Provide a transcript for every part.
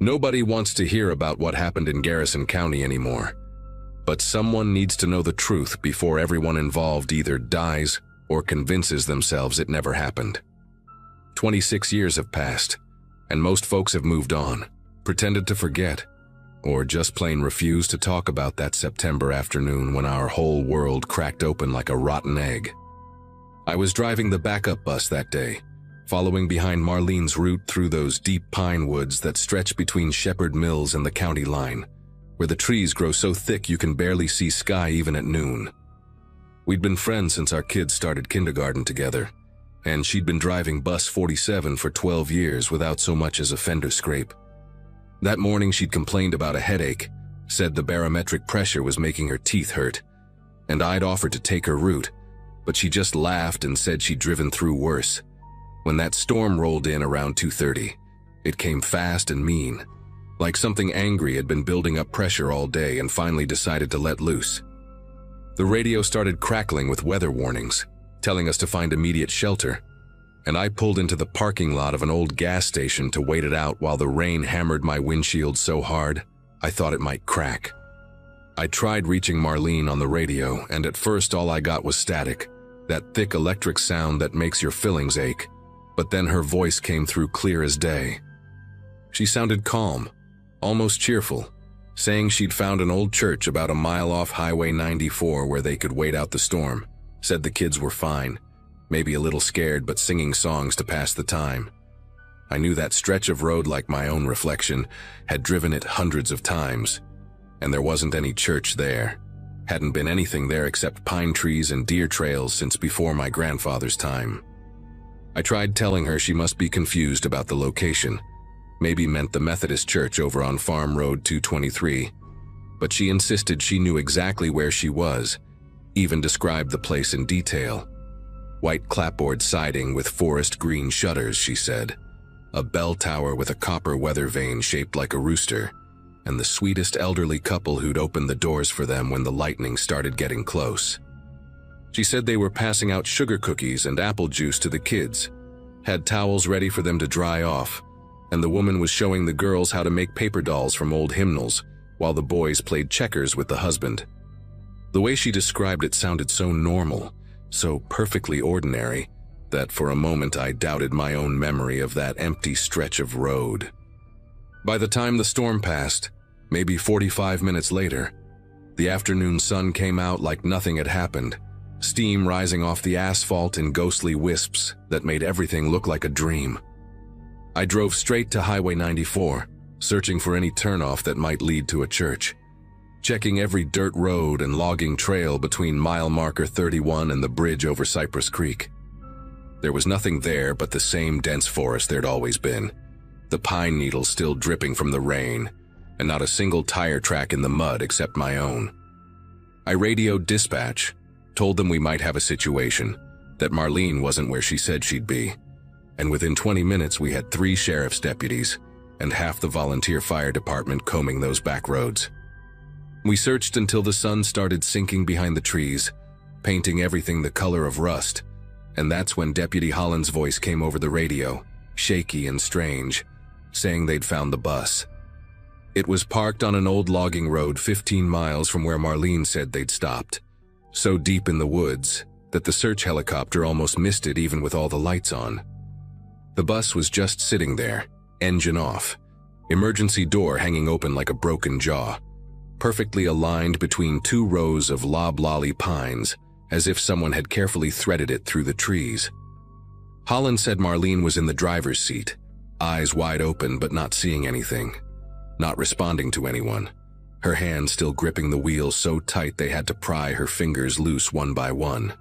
Nobody wants to hear about what happened in Garrison County anymore. But someone needs to know the truth before everyone involved either dies or convinces themselves it never happened. 26 years have passed, and most folks have moved on, pretended to forget, or just plain refused to talk about that September afternoon when our whole world cracked open like a rotten egg. I was driving the backup bus that day, following behind Marlene's route through those deep pine woods that stretch between Shepherd Mills and the county line, where the trees grow so thick you can barely see sky even at noon. We'd been friends since our kids started kindergarten together, and she'd been driving bus 47 for 12 years without so much as a fender scrape. That morning she'd complained about a headache, said the barometric pressure was making her teeth hurt, and I'd offered to take her route, but she just laughed and said she'd driven through worse. When that storm rolled in around 2:30, it came fast and mean, like something angry had been building up pressure all day and finally decided to let loose. The radio started crackling with weather warnings, telling us to find immediate shelter, and I pulled into the parking lot of an old gas station to wait it out while the rain hammered my windshield so hard I thought it might crack. I tried reaching Marlene on the radio, and at first all I got was static, that thick electric sound that makes your fillings ache, but then her voice came through clear as day. She sounded calm, almost cheerful, saying she'd found an old church about a mile off Highway 94 where they could wait out the storm, said the kids were fine, maybe a little scared but singing songs to pass the time. I knew that stretch of road like my own reflection, had driven it hundreds of times, and there wasn't any church there. Hadn't been anything there except pine trees and deer trails since before my grandfather's time. I tried telling her she must be confused about the location, maybe meant the Methodist church over on Farm Road 223, but she insisted she knew exactly where she was, even described the place in detail. White clapboard siding with forest green shutters, she said, a bell tower with a copper weather vane shaped like a rooster, and the sweetest elderly couple who'd opened the doors for them when the lightning started getting close. She said they were passing out sugar cookies and apple juice to the kids, had towels ready for them to dry off, and the woman was showing the girls how to make paper dolls from old hymnals while the boys played checkers with the husband. The way she described it sounded so normal, so perfectly ordinary, that for a moment I doubted my own memory of that empty stretch of road. By the time the storm passed, maybe 45 minutes later, the afternoon sun came out like nothing had happened, steam rising off the asphalt in ghostly wisps that made everything look like a dream. I drove straight to Highway 94, searching for any turnoff that might lead to a church, checking every dirt road and logging trail between mile marker 31 and the bridge over Cypress Creek. There was nothing there but the same dense forest there'd always been, the pine needles still dripping from the rain, and not a single tire track in the mud except my own. I radioed dispatch, told them we might have a situation, that Marlene wasn't where she said she'd be, and within 20 minutes we had 3 sheriff's deputies and half the volunteer fire department combing those back roads. We searched until the sun started sinking behind the trees, painting everything the color of rust, and that's when Deputy Holland's voice came over the radio, shaky and strange, saying they'd found the bus. It was parked on an old logging road 15 miles from where Marlene said they'd stopped, so deep in the woods that the search helicopter almost missed it even with all the lights on. The bus was just sitting there, engine off, emergency door hanging open like a broken jaw, perfectly aligned between 2 rows of loblolly pines, as if someone had carefully threaded it through the trees. Holland said Marlene was in the driver's seat, eyes wide open but not seeing anything, not responding to anyone, her hands still gripping the wheel so tight they had to pry her fingers loose one by one.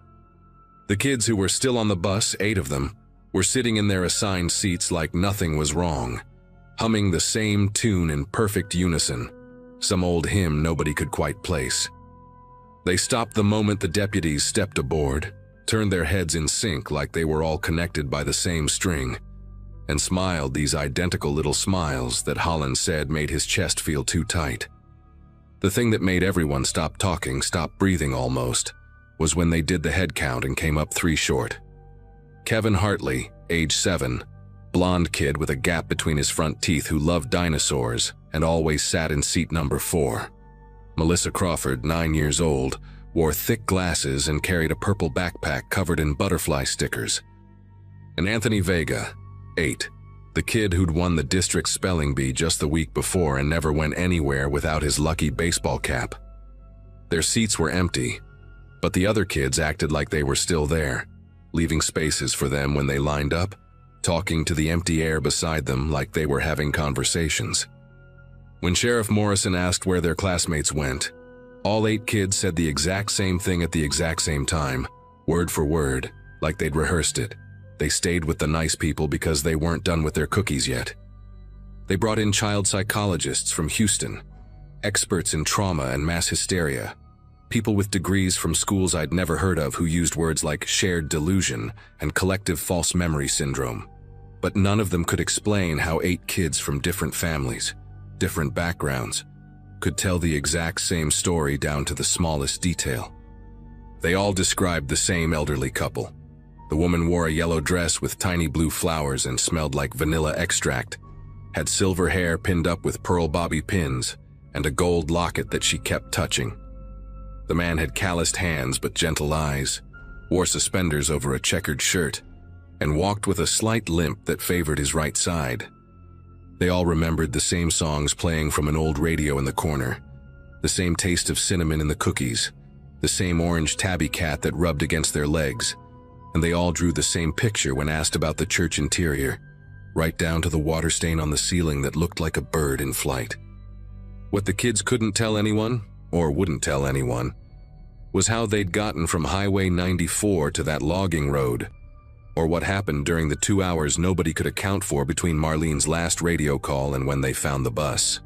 The kids who were still on the bus, 8 of them, were sitting in their assigned seats like nothing was wrong, humming the same tune in perfect unison, some old hymn nobody could quite place. They stopped the moment the deputies stepped aboard, turned their heads in sync like they were all connected by the same string, and smiled these identical little smiles that Holland said made his chest feel too tight. The thing that made everyone stop talking, stop breathing almost, was when they did the head count and came up 3 short. Kevin Hartley, age 7, blonde kid with a gap between his front teeth who loved dinosaurs and always sat in seat number 4. Melissa Crawford, 9 years old, wore thick glasses and carried a purple backpack covered in butterfly stickers. And Anthony Vega, 8, the kid who'd won the district spelling bee just the week before and never went anywhere without his lucky baseball cap. Their seats were empty, but the other kids acted like they were still there, leaving spaces for them when they lined up, talking to the empty air beside them like they were having conversations. When Sheriff Morrison asked where their classmates went, all 8 kids said the exact same thing at the exact same time, word for word, like they'd rehearsed it. They stayed with the nice people because they weren't done with their cookies yet. They brought in child psychologists from Houston, experts in trauma and mass hysteria, people with degrees from schools I'd never heard of who used words like shared delusion and collective false memory syndrome. But none of them could explain how 8 kids from different families, different backgrounds, could tell the exact same story down to the smallest detail. They all described the same elderly couple. The woman wore a yellow dress with tiny blue flowers and smelled like vanilla extract, had silver hair pinned up with pearl bobby pins, and a gold locket that she kept touching. The man had calloused hands but gentle eyes, wore suspenders over a checkered shirt, and walked with a slight limp that favored his right side. They all remembered the same songs playing from an old radio in the corner, the same taste of cinnamon in the cookies, the same orange tabby cat that rubbed against their legs, and they all drew the same picture when asked about the church interior, right down to the water stain on the ceiling that looked like a bird in flight. What the kids couldn't tell anyone, or wouldn't tell anyone, was how they'd gotten from Highway 94 to that logging road, or what happened during the 2 hours nobody could account for between Marlene's last radio call and when they found the bus.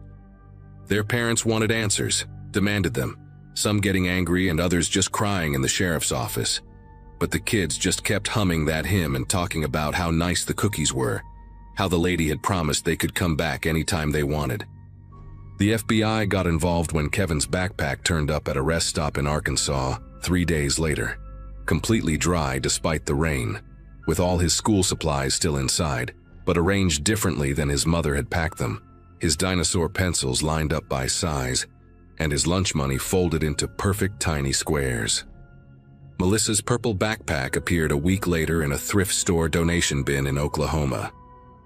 Their parents wanted answers, demanded them, some getting angry and others just crying in the sheriff's office. But the kids just kept humming that hymn and talking about how nice the cookies were, how the lady had promised they could come back anytime they wanted. The FBI got involved when Kevin's backpack turned up at a rest stop in Arkansas 3 days later, completely dry despite the rain, with all his school supplies still inside, but arranged differently than his mother had packed them, his dinosaur pencils lined up by size, and his lunch money folded into perfect tiny squares. Melissa's purple backpack appeared a week later in a thrift store donation bin in Oklahoma,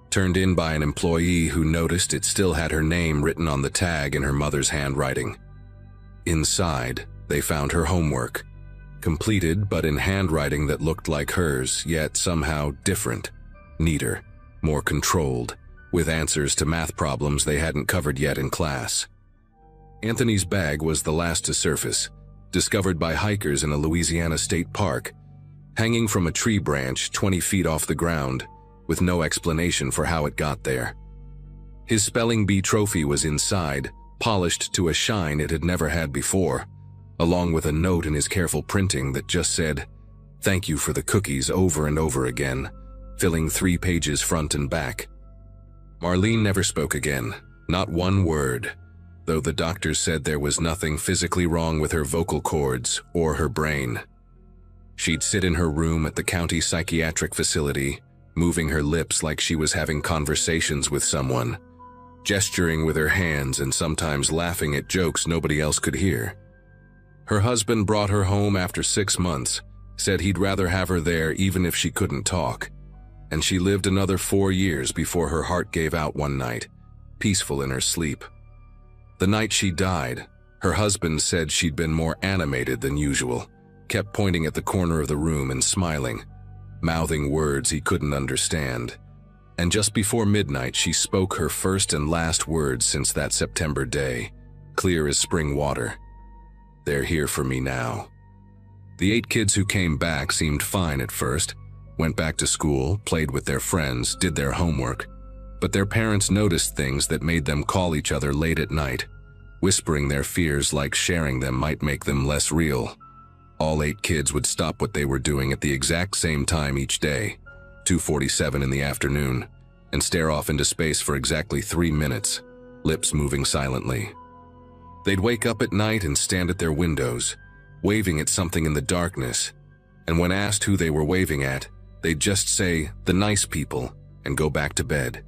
turned in by an employee who noticed it still had her name written on the tag in her mother's handwriting. Inside, they found her homework, completed but in handwriting that looked like hers, yet somehow different, neater, more controlled, with answers to math problems they hadn't covered yet in class. Anthony's bag was the last to surface, discovered by hikers in a Louisiana state park, hanging from a tree branch 20 feet off the ground, with no explanation for how it got there. His spelling bee trophy was inside, polished to a shine it had never had before, along with a note in his careful printing that just said, "Thank you for the cookies," over and over again, filling 3 pages front and back. Marlene never spoke again, not one word, though the doctors said there was nothing physically wrong with her vocal cords or her brain. She'd sit in her room at the county psychiatric facility, moving her lips like she was having conversations with someone, gesturing with her hands and sometimes laughing at jokes nobody else could hear. Her husband brought her home after 6 months, said he'd rather have her there even if she couldn't talk, and she lived another 4 years before her heart gave out one night, peaceful in her sleep. The night she died, her husband said she'd been more animated than usual, kept pointing at the corner of the room and smiling, mouthing words he couldn't understand. And just before midnight, she spoke her first and last words since that September day, clear as spring water. "They're here for me now." The 8 kids who came back seemed fine at first, went back to school, played with their friends, did their homework. But their parents noticed things that made them call each other late at night, whispering their fears like sharing them might make them less real. All 8 kids would stop what they were doing at the exact same time each day, 2:47 in the afternoon, and stare off into space for exactly 3 minutes, lips moving silently. They'd wake up at night and stand at their windows, waving at something in the darkness, and when asked who they were waving at, they'd just say, "The nice people," and go back to bed.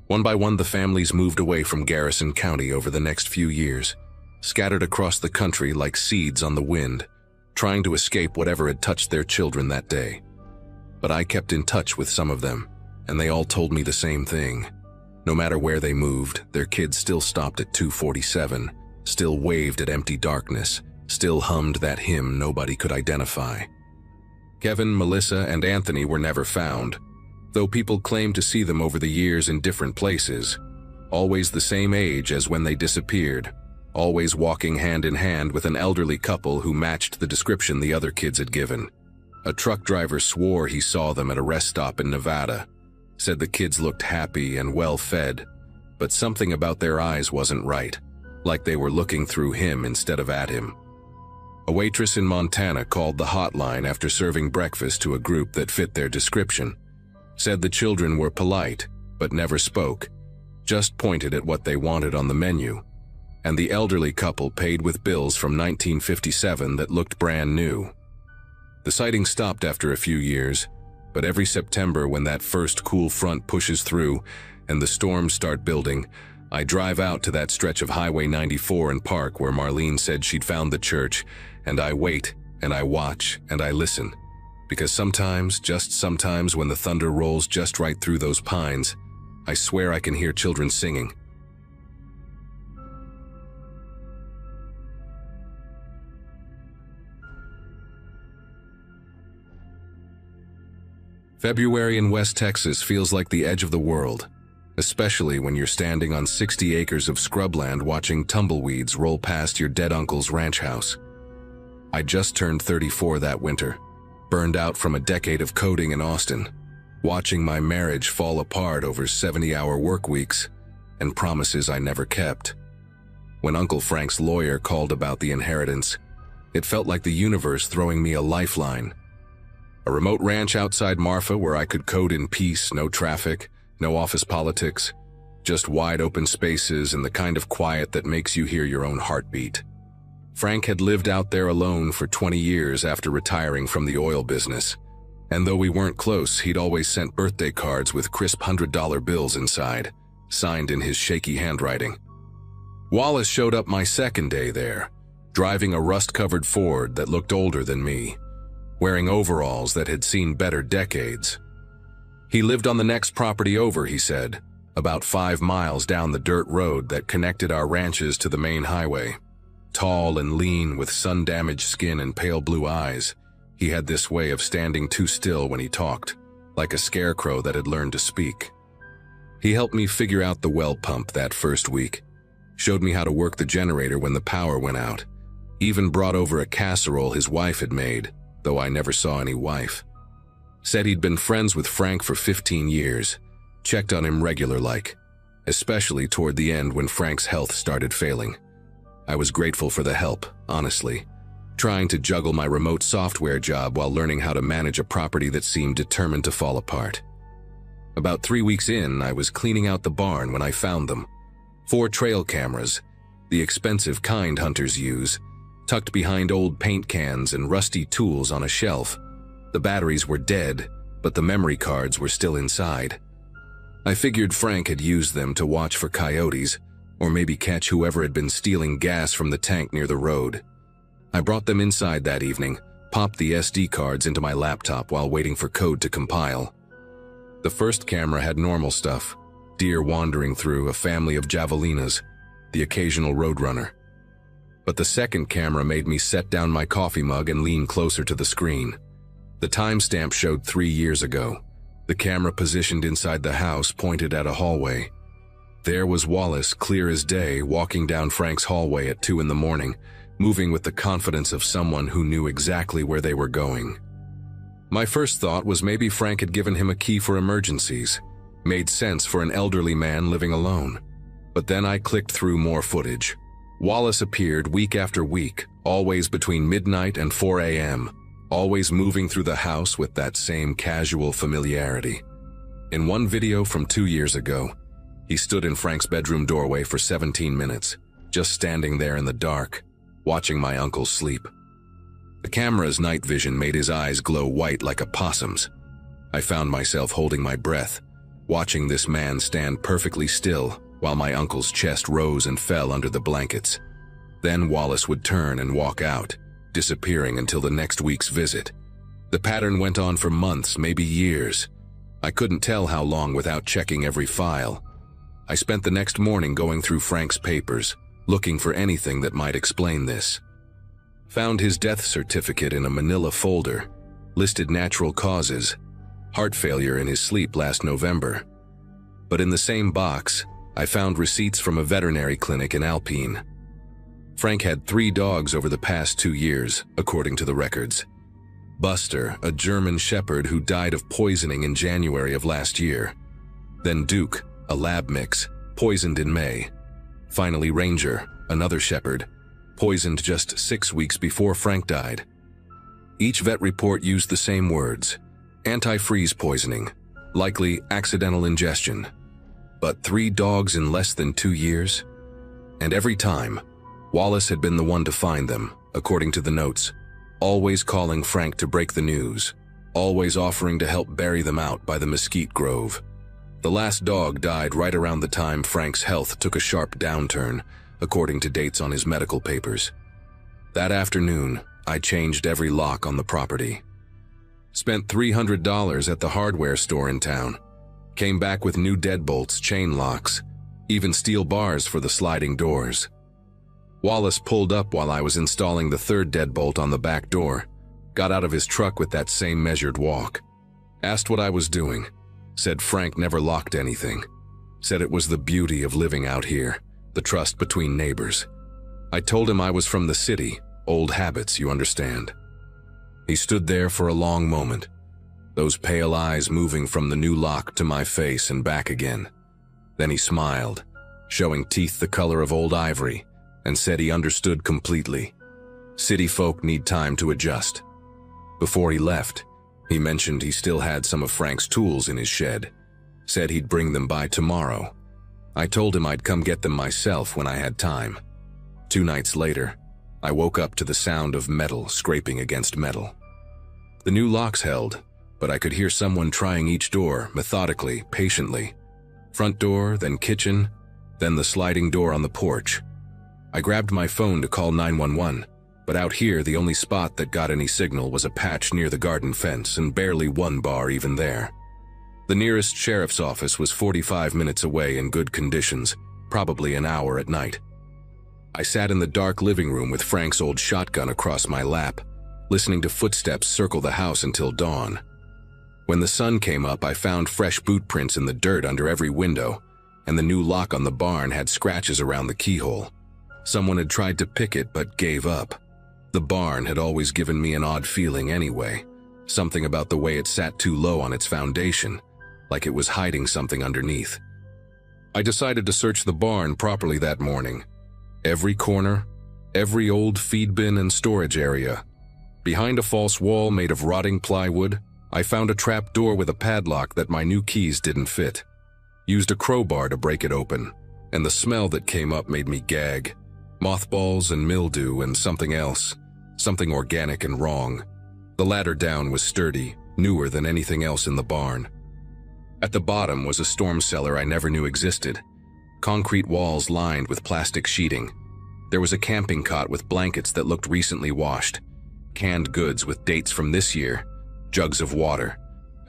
One by one, the families moved away from Garrison County over the next few years, scattered across the country like seeds on the wind, trying to escape whatever had touched their children that day. But I kept in touch with some of them, and they all told me the same thing. No matter where they moved, their kids still stopped at 247, still waved at empty darkness, still hummed that hymn nobody could identify. Kevin, Melissa, and Anthony were never found, though people claimed to see them over the years in different places, always the same age as when they disappeared, always walking hand in hand with an elderly couple who matched the description the other kids had given. A truck driver swore he saw them at a rest stop in Nevada, said the kids looked happy and well-fed, but something about their eyes wasn't right, like they were looking through him instead of at him. A waitress in Montana called the hotline after serving breakfast to a group that fit their description, said the children were polite, but never spoke, just pointed at what they wanted on the menu, and the elderly couple paid with bills from 1957 that looked brand new. The sighting stopped after a few years, but every September when that first cool front pushes through and the storms start building, I drive out to that stretch of Highway 94 and park where Marlene said she'd found the church, and I wait, and I watch, and I listen. Because sometimes, just sometimes, when the thunder rolls just right through those pines, I swear I can hear children singing. February in West Texas feels like the edge of the world, especially when you're standing on 60 acres of scrubland watching tumbleweeds roll past your dead uncle's ranch house. I just turned 34 that winter, burned out from a decade of coding in Austin, watching my marriage fall apart over 70-hour work weeks and promises I never kept. When Uncle Frank's lawyer called about the inheritance, it felt like the universe throwing me a lifeline. A remote ranch outside Marfa where I could code in peace, no traffic, no office politics, just wide open spaces and the kind of quiet that makes you hear your own heartbeat. Frank had lived out there alone for 20 years after retiring from the oil business, and though we weren't close, he'd always sent birthday cards with crisp $100 bills inside, signed in his shaky handwriting. Wallace showed up my second day there, driving a rust-covered Ford that looked older than me, wearing overalls that had seen better decades. He lived on the next property over, he said, about 5 miles down the dirt road that connected our ranches to the main highway. Tall and lean with sun-damaged skin and pale blue eyes, he had this way of standing too still when he talked, like a scarecrow that had learned to speak. He helped me figure out the well pump that first week, showed me how to work the generator when the power went out, even brought over a casserole his wife had made, though I never saw any wife. Said he'd been friends with Frank for 15 years, checked on him regular-like, especially toward the end when Frank's health started failing. I was grateful for the help, honestly, trying to juggle my remote software job while learning how to manage a property that seemed determined to fall apart. About 3 weeks in, I was cleaning out the barn when I found them. 4 trail cameras, the expensive kind hunters use, tucked behind old paint cans and rusty tools on a shelf. The batteries were dead, but the memory cards were still inside. I figured Frank had used them to watch for coyotes, or maybe catch whoever had been stealing gas from the tank near the road. I brought them inside that evening, popped the SD cards into my laptop while waiting for code to compile. The first camera had normal stuff, deer wandering through, a family of javelinas, the occasional roadrunner. But the second camera made me set down my coffee mug and lean closer to the screen. The timestamp showed 3 years ago. The camera positioned inside the house pointed at a hallway. There was Wallace, clear as day, walking down Frank's hallway at 2 in the morning, moving with the confidence of someone who knew exactly where they were going. My first thought was maybe Frank had given him a key for emergencies. Made sense for an elderly man living alone. But then I clicked through more footage. Wallace appeared week after week, always between midnight and 4 a.m., always moving through the house with that same casual familiarity. In one video from 2 years ago, he stood in Frank's bedroom doorway for 17 minutes, just standing there in the dark, watching my uncle sleep. The camera's night vision made his eyes glow white like a possum's. I found myself holding my breath, watching this man stand perfectly still while my uncle's chest rose and fell under the blankets. Then Wallace would turn and walk out, disappearing until the next week's visit. The pattern went on for months, maybe years. I couldn't tell how long without checking every file. I spent the next morning going through Frank's papers, looking for anything that might explain this. Found his death certificate in a manila folder, listed natural causes, heart failure in his sleep last November. But in the same box, I found receipts from a veterinary clinic in Alpine. Frank had 3 dogs over the past 2 years, according to the records. Buster, a German shepherd who died of poisoning in January of last year. Then Duke, a lab mix, poisoned in May. Finally Ranger, another shepherd, poisoned just 6 weeks before Frank died. Each vet report used the same words: antifreeze poisoning, likely accidental ingestion. But 3 dogs in less than 2 years? And every time, Wallace had been the one to find them, according to the notes, always calling Frank to break the news, always offering to help bury them out by the mesquite grove. The last dog died right around the time Frank's health took a sharp downturn, according to dates on his medical papers. That afternoon, I changed every lock on the property. Spent $300 at the hardware store in town. Came back with new deadbolts, chain locks, even steel bars for the sliding doors. Wallace pulled up while I was installing the 3rd deadbolt on the back door, got out of his truck with that same measured walk. Asked what I was doing. Said Frank never locked anything. Said it was the beauty of living out here, the trust between neighbors. I told him I was from the city, old habits, you understand. He stood there for a long moment, those pale eyes moving from the new lock to my face and back again. Then he smiled, showing teeth the color of old ivory, and said he understood completely. City folk need time to adjust. Before he left, he mentioned he still had some of Frank's tools in his shed. Said he'd bring them by tomorrow. I told him I'd come get them myself when I had time. 2 nights later, I woke up to the sound of metal scraping against metal. The new locks held, but I could hear someone trying each door, methodically, patiently. Front door, then kitchen, then the sliding door on the porch. I grabbed my phone to call 911, but out here the only spot that got any signal was a patch near the garden fence and barely one bar even there. The nearest sheriff's office was 45 minutes away in good conditions, probably an hour at night. I sat in the dark living room with Frank's old shotgun across my lap, listening to footsteps circle the house until dawn. When the sun came up, I found fresh boot prints in the dirt under every window, and the new lock on the barn had scratches around the keyhole. Someone had tried to pick it but gave up. The barn had always given me an odd feeling anyway, something about the way it sat too low on its foundation, like it was hiding something underneath. I decided to search the barn properly that morning. Every corner, every old feed bin and storage area. Behind a false wall made of rotting plywood, I found a trap door with a padlock that my new keys didn't fit. Used a crowbar to break it open, and the smell that came up made me gag. Mothballs and mildew and something else, something organic and wrong. The ladder down was sturdy, newer than anything else in the barn. At the bottom was a storm cellar I never knew existed. Concrete walls lined with plastic sheeting. There was a camping cot with blankets that looked recently washed, canned goods with dates from this year, jugs of water,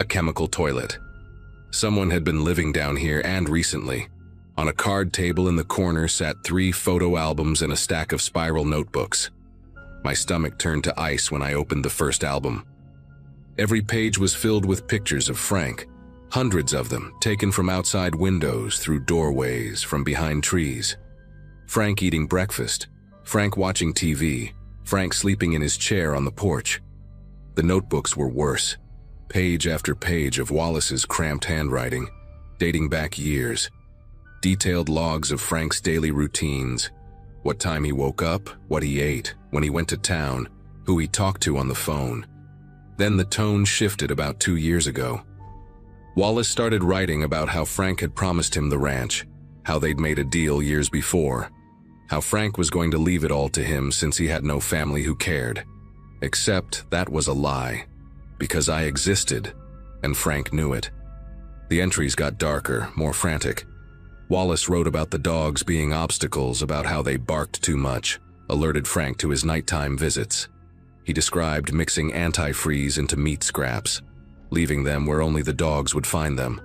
a chemical toilet. Someone had been living down here and recently. On a card table in the corner sat 3 photo albums and a stack of spiral notebooks. My stomach turned to ice when I opened the first album. Every page was filled with pictures of Frank, hundreds of them taken from outside windows, through doorways, from behind trees. Frank eating breakfast, Frank watching TV, Frank sleeping in his chair on the porch. The notebooks were worse, page after page of Wallace's cramped handwriting, dating back years. Detailed logs of Frank's daily routines, what time he woke up, what he ate, when he went to town, who he talked to on the phone. Then the tone shifted about 2 years ago. Wallace started writing about how Frank had promised him the ranch, how they'd made a deal years before, how Frank was going to leave it all to him since he had no family who cared. Except that was a lie, because I existed, and Frank knew it. The entries got darker, more frantic. Wallace wrote about the dogs being obstacles, about how they barked too much, alerted Frank to his nighttime visits. He described mixing antifreeze into meat scraps, leaving them where only the dogs would find them.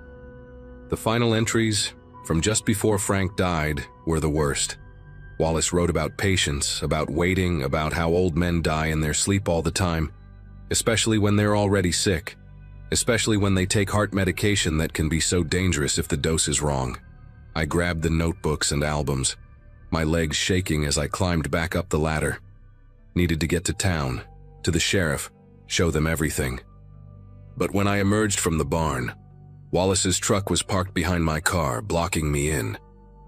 The final entries, from just before Frank died, were the worst. Wallace wrote about patience, about waiting, about how old men die in their sleep all the time, especially when they're already sick, especially when they take heart medication that can be so dangerous if the dose is wrong. I grabbed the notebooks and albums, my legs shaking as I climbed back up the ladder. Needed to get to town, to the sheriff, show them everything. But when I emerged from the barn, Wallace's truck was parked behind my car, blocking me in.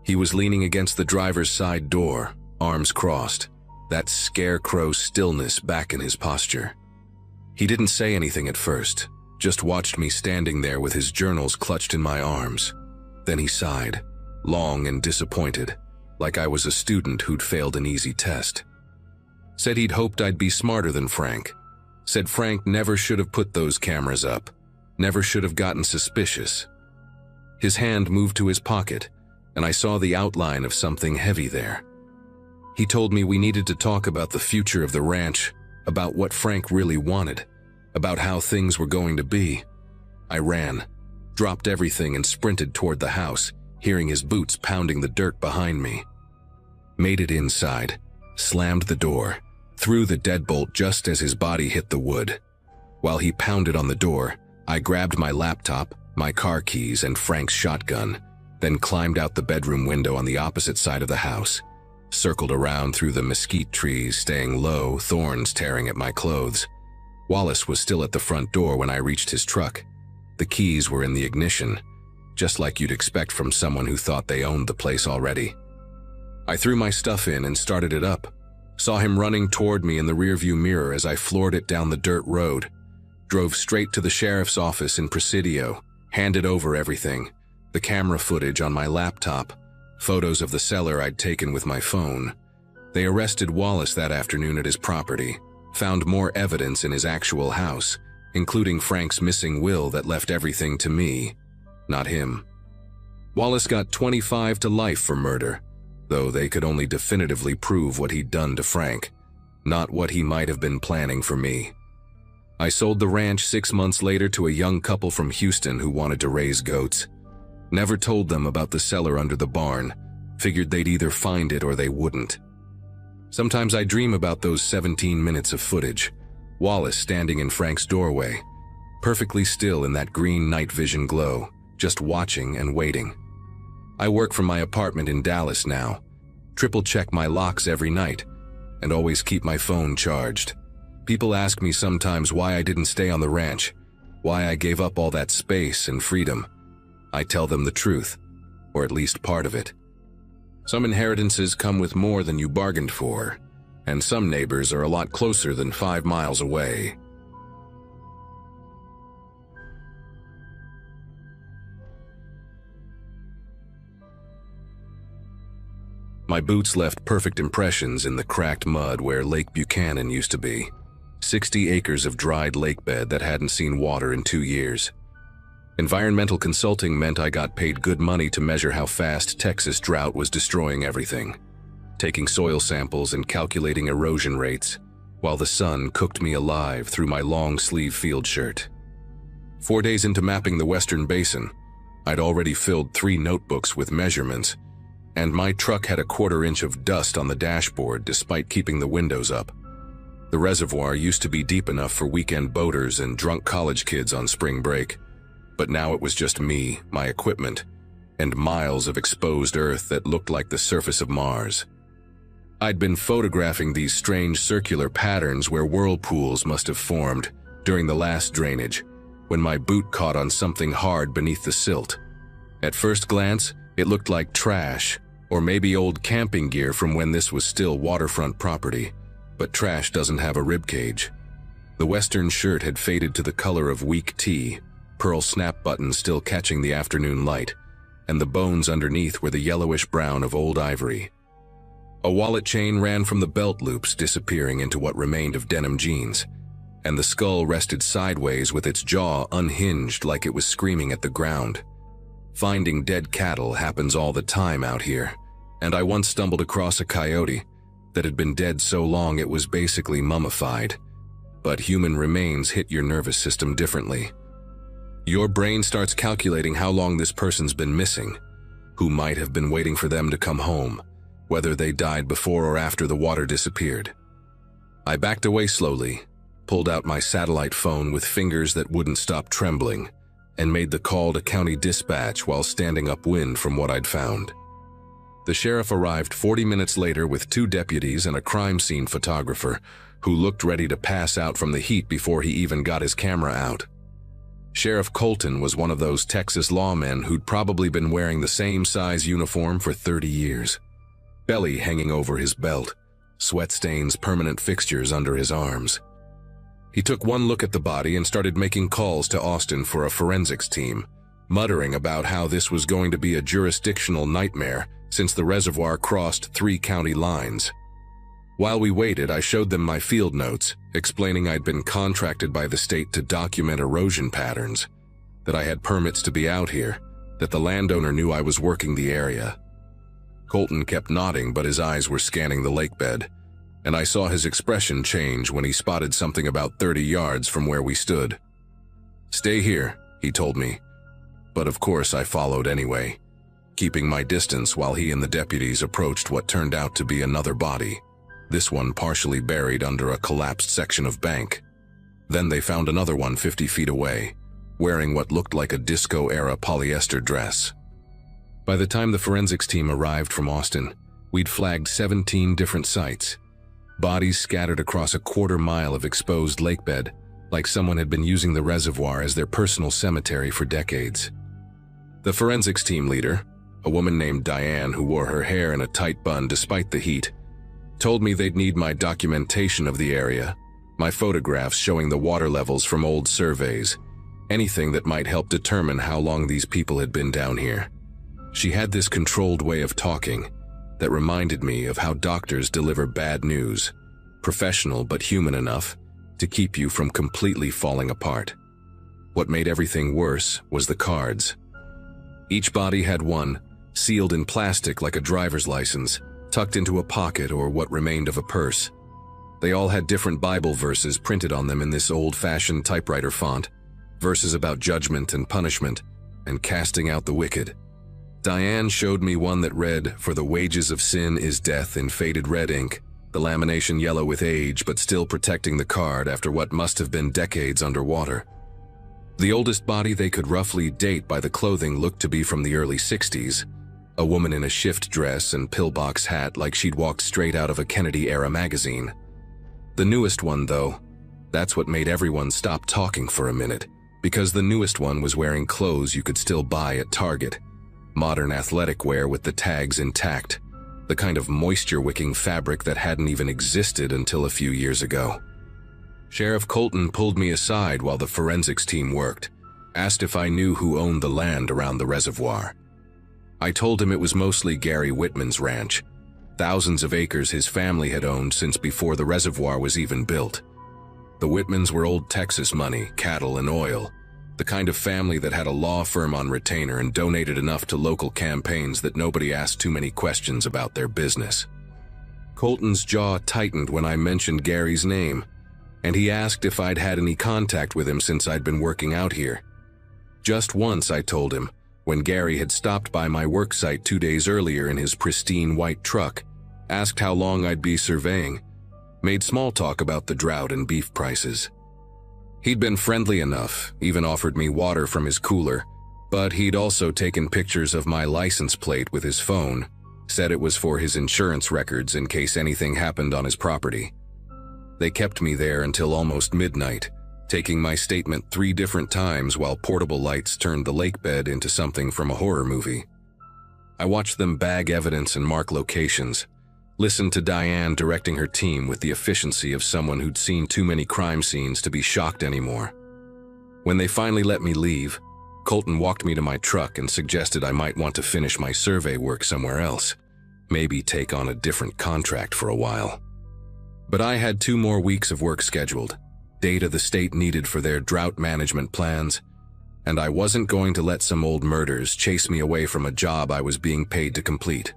He was leaning against the driver's side door, arms crossed, that scarecrow stillness back in his posture. He didn't say anything at first, just watched me standing there with his journals clutched in my arms. Then he sighed, long and disappointed, like I was a student who'd failed an easy test. Said he'd hoped I'd be smarter than Frank. Said Frank never should have put those cameras up, never should have gotten suspicious. His hand moved to his pocket, and I saw the outline of something heavy there. He told me we needed to talk about the future of the ranch, about what Frank really wanted, about how things were going to be. I ran, dropped everything and sprinted toward the house, hearing his boots pounding the dirt behind me. Made it inside, slammed the door, threw the deadbolt just as his body hit the wood. While he pounded on the door, I grabbed my laptop, my car keys, and Frank's shotgun, then climbed out the bedroom window on the opposite side of the house, circled around through the mesquite trees, staying low, thorns tearing at my clothes. Wallace was still at the front door when I reached his truck. The keys were in the ignition, just like you'd expect from someone who thought they owned the place already. I threw my stuff in and started it up. Saw him running toward me in the rearview mirror as I floored it down the dirt road. Drove straight to the sheriff's office in Presidio, handed over everything, the camera footage on my laptop, photos of the cellar I'd taken with my phone. They arrested Wallace that afternoon at his property, found more evidence in his actual house, including Frank's missing will that left everything to me, not him. Wallace got 25 to life for murder, though they could only definitively prove what he'd done to Frank, not what he might have been planning for me. I sold the ranch 6 months later to a young couple from Houston who wanted to raise goats. Never told them about the cellar under the barn, figured they'd either find it or they wouldn't. Sometimes I dream about those 17 minutes of footage, Wallace standing in Frank's doorway, perfectly still in that green night vision glow, just watching and waiting. I work from my apartment in Dallas now, triple-check my locks every night, and always keep my phone charged. People ask me sometimes why I didn't stay on the ranch, why I gave up all that space and freedom. I tell them the truth, or at least part of it. Some inheritances come with more than you bargained for, and some neighbors are a lot closer than 5 miles away. My boots left perfect impressions in the cracked mud where Lake Buchanan used to be. 60 acres of dried lake bed that hadn't seen water in 2 years. Environmental consulting meant I got paid good money to measure how fast Texas drought was destroying everything, taking soil samples and calculating erosion rates, while the sun cooked me alive through my long-sleeve field shirt. 4 days into mapping the Western Basin, I'd already filled 3 notebooks with measurements, and my truck had a 1/4 inch of dust on the dashboard despite keeping the windows up. The reservoir used to be deep enough for weekend boaters and drunk college kids on spring break, but now it was just me, my equipment, and miles of exposed earth that looked like the surface of Mars. I'd been photographing these strange circular patterns where whirlpools must have formed during the last drainage, when my boot caught on something hard beneath the silt. At first glance, it looked like trash, or maybe old camping gear from when this was still waterfront property, but trash doesn't have a ribcage. The western shirt had faded to the color of weak tea, pearl snap buttons still catching the afternoon light, and the bones underneath were the yellowish brown of old ivory. A wallet chain ran from the belt loops, disappearing into what remained of denim jeans, and the skull rested sideways with its jaw unhinged like it was screaming at the ground. Finding dead cattle happens all the time out here, and I once stumbled across a coyote that had been dead so long it was basically mummified. But human remains hit your nervous system differently. Your brain starts calculating how long this person's been missing, who might have been waiting for them to come home, whether they died before or after the water disappeared. I backed away slowly, pulled out my satellite phone with fingers that wouldn't stop trembling, and made the call to county dispatch while standing upwind from what I'd found. The sheriff arrived 40 minutes later with 2 deputies and a crime scene photographer who looked ready to pass out from the heat before he even got his camera out. Sheriff Colton was one of those Texas lawmen who'd probably been wearing the same size uniform for 30 years. Belly hanging over his belt, sweat stains permanent fixtures under his arms. He took one look at the body and started making calls to Austin for a forensics team, muttering about how this was going to be a jurisdictional nightmare since the reservoir crossed 3 county lines. While we waited, I showed them my field notes, explaining I'd been contracted by the state to document erosion patterns, that I had permits to be out here, that the landowner knew I was working the area. Colton kept nodding, but his eyes were scanning the lake bed, and I saw his expression change when he spotted something about 30 yards from where we stood. "Stay here," he told me, but of course I followed anyway, keeping my distance while he and the deputies approached what turned out to be another body, this one partially buried under a collapsed section of bank. Then they found another one 50 feet away, wearing what looked like a disco-era polyester dress. By the time the forensics team arrived from Austin, we'd flagged 17 different sites, bodies scattered across a quarter-mile of exposed lakebed, like someone had been using the reservoir as their personal cemetery for decades. The forensics team leader, a woman named Diane who wore her hair in a tight bun despite the heat, told me they'd need my documentation of the area, my photographs showing the water levels from old surveys, anything that might help determine how long these people had been down here. She had this controlled way of talking that reminded me of how doctors deliver bad news, professional but human enough to keep you from completely falling apart. What made everything worse was the cards. Each body had one, sealed in plastic like a driver's license, tucked into a pocket or what remained of a purse. They all had different Bible verses printed on them in this old-fashioned typewriter font, verses about judgment and punishment, and casting out the wicked. Diane showed me one that read, "For the wages of sin is death," in faded red ink, the lamination yellow with age but still protecting the card after what must have been decades underwater. The oldest body they could roughly date by the clothing looked to be from the early 60s, a woman in a shift dress and pillbox hat like she'd walked straight out of a Kennedy-era magazine. The newest one, though, that's what made everyone stop talking for a minute, because the newest one was wearing clothes you could still buy at Target, modern athletic wear with the tags intact, the kind of moisture-wicking fabric that hadn't even existed until a few years ago. Sheriff Colton pulled me aside while the forensics team worked, asked if I knew who owned the land around the reservoir. I told him it was mostly Gary Whitman's ranch, thousands of acres his family had owned since before the reservoir was even built. The Whitmans were old Texas money, cattle and oil, the kind of family that had a law firm on retainer and donated enough to local campaigns that nobody asked too many questions about their business. Colton's jaw tightened when I mentioned Gary's name, and he asked if I'd had any contact with him since I'd been working out here. Just once, I told him, when Gary had stopped by my work site 2 days earlier in his pristine white truck, asked how long I'd be surveying, made small talk about the drought and beef prices. He'd been friendly enough, even offered me water from his cooler, but he'd also taken pictures of my license plate with his phone, said it was for his insurance records in case anything happened on his property. They kept me there until almost midnight, taking my statement 3 different times while portable lights turned the lake bed into something from a horror movie. I watched them bag evidence and mark locations, listened to Diane directing her team with the efficiency of someone who'd seen too many crime scenes to be shocked anymore. When they finally let me leave, Colton walked me to my truck and suggested I might want to finish my survey work somewhere else, maybe take on a different contract for a while. But I had 2 more weeks of work scheduled, data the state needed for their drought management plans, and I wasn't going to let some old murders chase me away from a job I was being paid to complete.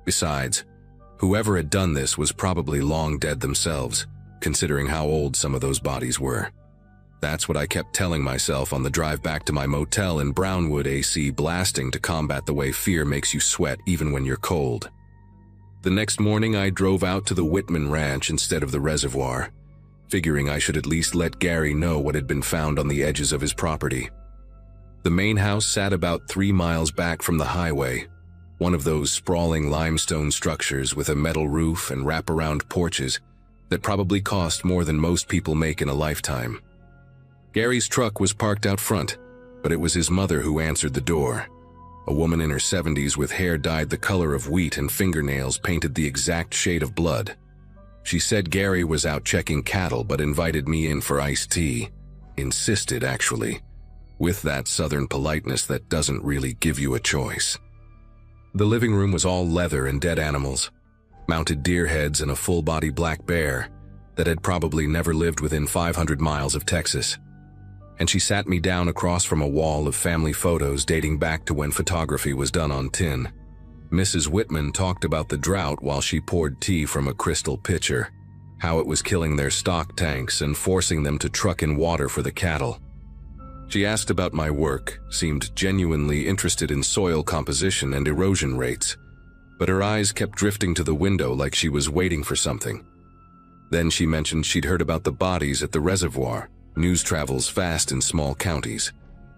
Besides, whoever had done this was probably long dead themselves, considering how old some of those bodies were. That's what I kept telling myself on the drive back to my motel in Brownwood, AC blasting to combat the way fear makes you sweat even when you're cold. The next morning I drove out to the Whitman Ranch instead of the reservoir, figuring I should at least let Gary know what had been found on the edges of his property. The main house sat about 3 miles back from the highway, one of those sprawling limestone structures with a metal roof and wraparound porches that probably cost more than most people make in a lifetime. Gary's truck was parked out front, but it was his mother who answered the door. A woman in her 70s with hair dyed the color of wheat and fingernails painted the exact shade of blood. She said Gary was out checking cattle but invited me in for iced tea. Insisted, actually, with that southern politeness that doesn't really give you a choice. The living room was all leather and dead animals, mounted deer heads and a full-body black bear that had probably never lived within 500 miles of Texas. And she sat me down across from a wall of family photos dating back to when photography was done on tin. Mrs. Whitman talked about the drought while she poured tea from a crystal pitcher, how it was killing their stock tanks and forcing them to truck in water for the cattle. She asked about my work, seemed genuinely interested in soil composition and erosion rates, but her eyes kept drifting to the window like she was waiting for something. Then she mentioned she'd heard about the bodies at the reservoir. News travels fast in small counties,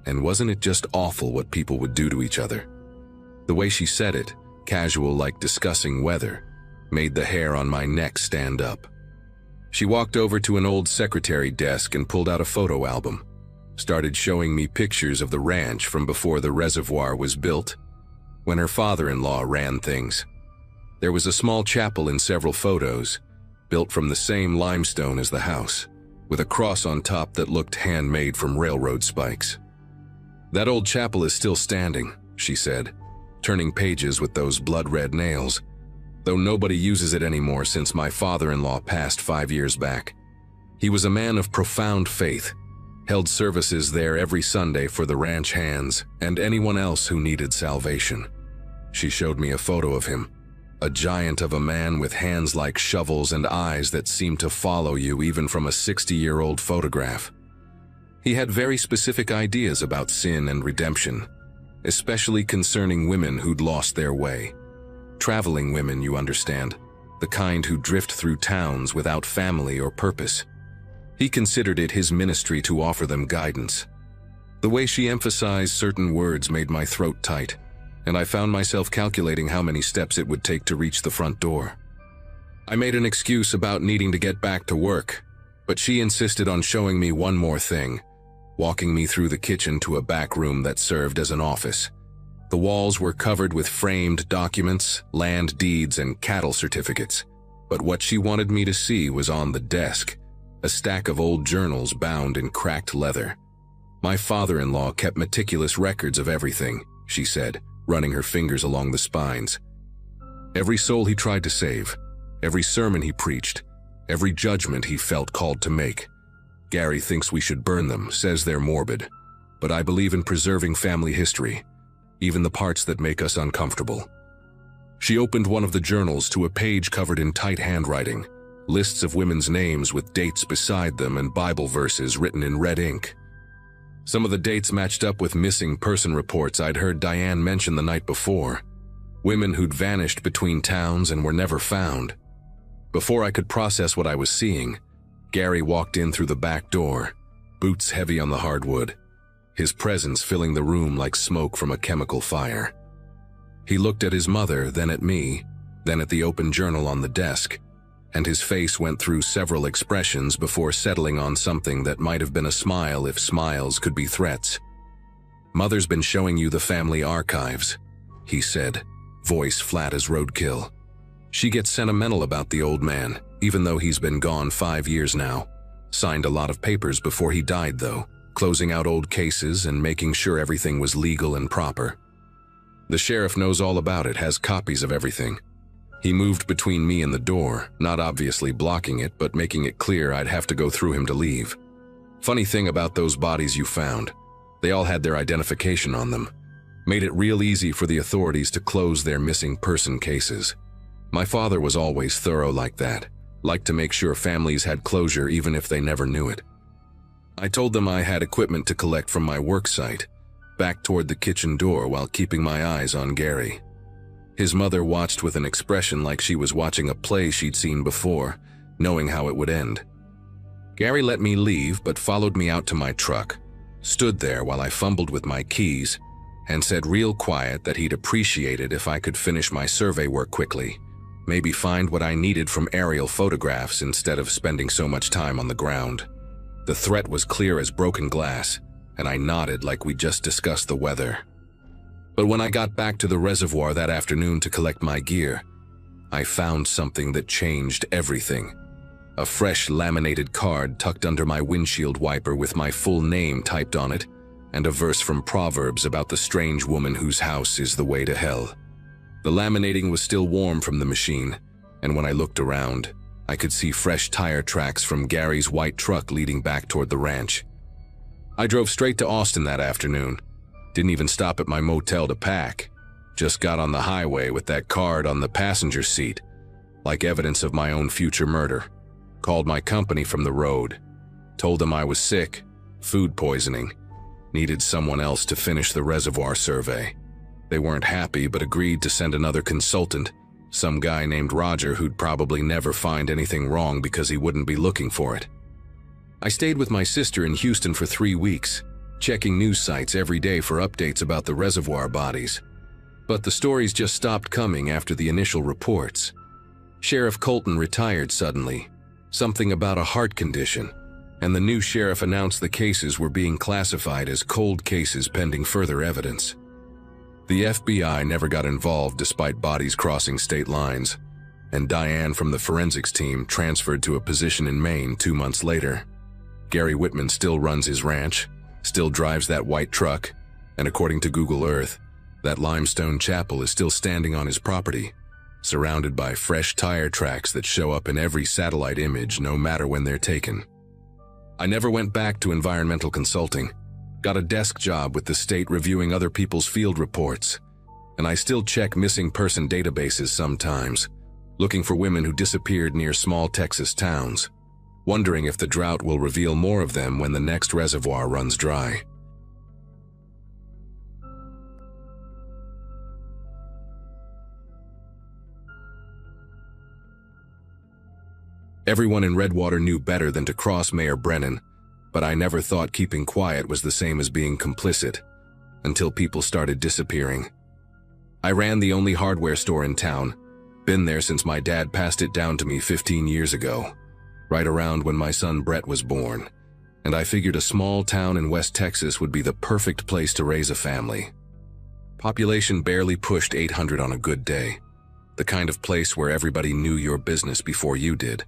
and wasn't it just awful what people would do to each other? The way she said it, casual like discussing weather, made the hair on my neck stand up. She walked over to an old secretary desk and pulled out a photo album, started showing me pictures of the ranch from before the reservoir was built, when her father-in-law ran things. There was a small chapel in several photos, built from the same limestone as the house, with a cross on top that looked handmade from railroad spikes. "That old chapel is still standing," she said, turning pages with those blood-red nails, though nobody uses it anymore since my father-in-law passed 5 years back. He was a man of profound faith, held services there every Sunday for the ranch hands and anyone else who needed salvation. She showed me a photo of him, a giant of a man with hands like shovels and eyes that seemed to follow you even from a 60-year-old photograph. He had very specific ideas about sin and redemption, especially concerning women who'd lost their way. Traveling women, you understand, the kind who drift through towns without family or purpose. He considered it his ministry to offer them guidance. The way she emphasized certain words made my throat tight, and I found myself calculating how many steps it would take to reach the front door. I made an excuse about needing to get back to work, but she insisted on showing me one more thing, walking me through the kitchen to a back room that served as an office. The walls were covered with framed documents, land deeds, and cattle certificates, but what she wanted me to see was on the desk, a stack of old journals bound in cracked leather. My father-in-law kept meticulous records of everything, she said, running her fingers along the spines. Every soul he tried to save, every sermon he preached, every judgment he felt called to make. Gary thinks we should burn them, says they're morbid, but I believe in preserving family history, even the parts that make us uncomfortable. She opened one of the journals to a page covered in tight handwriting, lists of women's names with dates beside them and Bible verses written in red ink. Some of the dates matched up with missing person reports I'd heard Diane mention the night before, women who'd vanished between towns and were never found. Before I could process what I was seeing, Gary walked in through the back door, boots heavy on the hardwood, his presence filling the room like smoke from a chemical fire. He looked at his mother, then at me, then at the open journal on the desk, and his face went through several expressions before settling on something that might have been a smile if smiles could be threats. "Mother's been showing you the family archives," he said, voice flat as roadkill. "She gets sentimental about the old man, even though he's been gone 5 years now. Signed a lot of papers before he died, though, closing out old cases and making sure everything was legal and proper. The sheriff knows all about it, has copies of everything. He moved between me and the door, not obviously blocking it, but making it clear I'd have to go through him to leave. Funny thing about those bodies you found, they all had their identification on them. Made it real easy for the authorities to close their missing person cases. My father was always thorough like that, liked to make sure families had closure even if they never knew it. I told them I had equipment to collect from my work site, back toward the kitchen door while keeping my eyes on Gary. His mother watched with an expression like she was watching a play she'd seen before, knowing how it would end. Gary let me leave but followed me out to my truck, stood there while I fumbled with my keys, and said real quiet that he'd appreciate it if I could finish my survey work quickly, maybe find what I needed from aerial photographs instead of spending so much time on the ground. The threat was clear as broken glass, and I nodded like we just discussed the weather. But when I got back to the reservoir that afternoon to collect my gear, I found something that changed everything. A fresh laminated card tucked under my windshield wiper with my full name typed on it, and a verse from Proverbs about the strange woman whose house is the way to hell. The laminating was still warm from the machine, and when I looked around, I could see fresh tire tracks from Gary's white truck leading back toward the ranch. I drove straight to Austin that afternoon. Didn't even stop at my motel to pack. Just got on the highway with that card on the passenger seat, like evidence of my own future murder. Called my company from the road. Told them I was sick, food poisoning. Needed someone else to finish the reservoir survey. They weren't happy but agreed to send another consultant, some guy named Roger who'd probably never find anything wrong because he wouldn't be looking for it. I stayed with my sister in Houston for 3 weeks, checking news sites every day for updates about the reservoir bodies. But the stories just stopped coming after the initial reports. Sheriff Colton retired suddenly, something about a heart condition, and the new sheriff announced the cases were being classified as cold cases pending further evidence. The FBI never got involved despite bodies crossing state lines, and Diane from the forensics team transferred to a position in Maine 2 months later. Gary Whitman still runs his ranch, still drives that white truck, and according to Google Earth, that limestone chapel is still standing on his property, surrounded by fresh tire tracks that show up in every satellite image no matter when they're taken. I never went back to environmental consulting, got a desk job with the state reviewing other people's field reports, and I still check missing person databases sometimes, looking for women who disappeared near small Texas towns, wondering if the drought will reveal more of them when the next reservoir runs dry. Everyone in Redwater knew better than to cross Mayor Brennan, but I never thought keeping quiet was the same as being complicit, until people started disappearing. I ran the only hardware store in town, been there since my dad passed it down to me 15 years ago, right around when my son Brett was born, and I figured a small town in West Texas would be the perfect place to raise a family. Population barely pushed 800 on a good day, the kind of place where everybody knew your business before you did,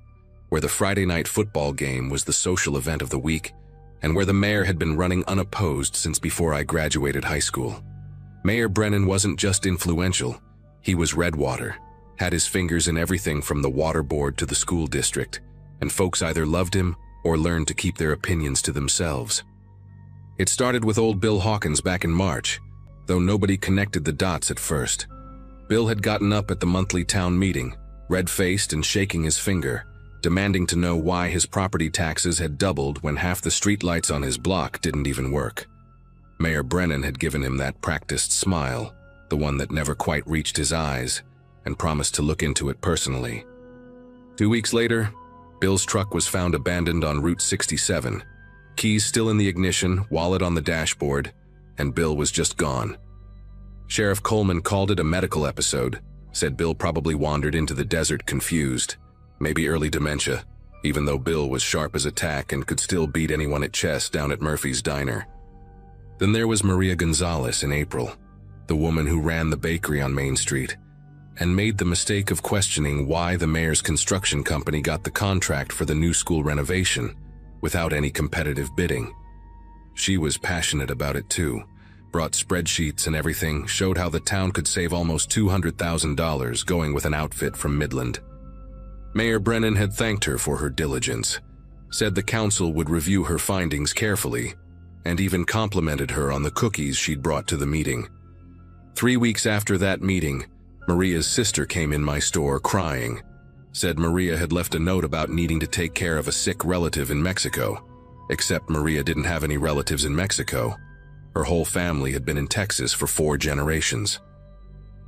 where the Friday night football game was the social event of the week, and where the mayor had been running unopposed since before I graduated high school. Mayor Brennan wasn't just influential, he was Redwater, had his fingers in everything from the water board to the school district, and folks either loved him or learned to keep their opinions to themselves. It started with old Bill Hawkins back in March, though nobody connected the dots at first. Bill had gotten up at the monthly town meeting, red-faced and shaking his finger, demanding to know why his property taxes had doubled when half the streetlights on his block didn't even work. Mayor Brennan had given him that practiced smile, the one that never quite reached his eyes, and promised to look into it personally. 2 weeks later, Bill's truck was found abandoned on Route 67, keys still in the ignition, wallet on the dashboard, and Bill was just gone. Sheriff Coleman called it a medical episode, said Bill probably wandered into the desert confused, maybe early dementia, even though Bill was sharp as a tack and could still beat anyone at chess down at Murphy's Diner. Then there was Maria Gonzalez in April, the woman who ran the bakery on Main Street, and made the mistake of questioning why the mayor's construction company got the contract for the new school renovation without any competitive bidding. She was passionate about it too, brought spreadsheets and everything, showed how the town could save almost $200,000 going with an outfit from Midland. Mayor Brennan had thanked her for her diligence, said the council would review her findings carefully, and even complimented her on the cookies she'd brought to the meeting. 3 weeks after that meeting, Maria's sister came in my store crying, said Maria had left a note about needing to take care of a sick relative in Mexico, except Maria didn't have any relatives in Mexico. Her whole family had been in Texas for 4 generations.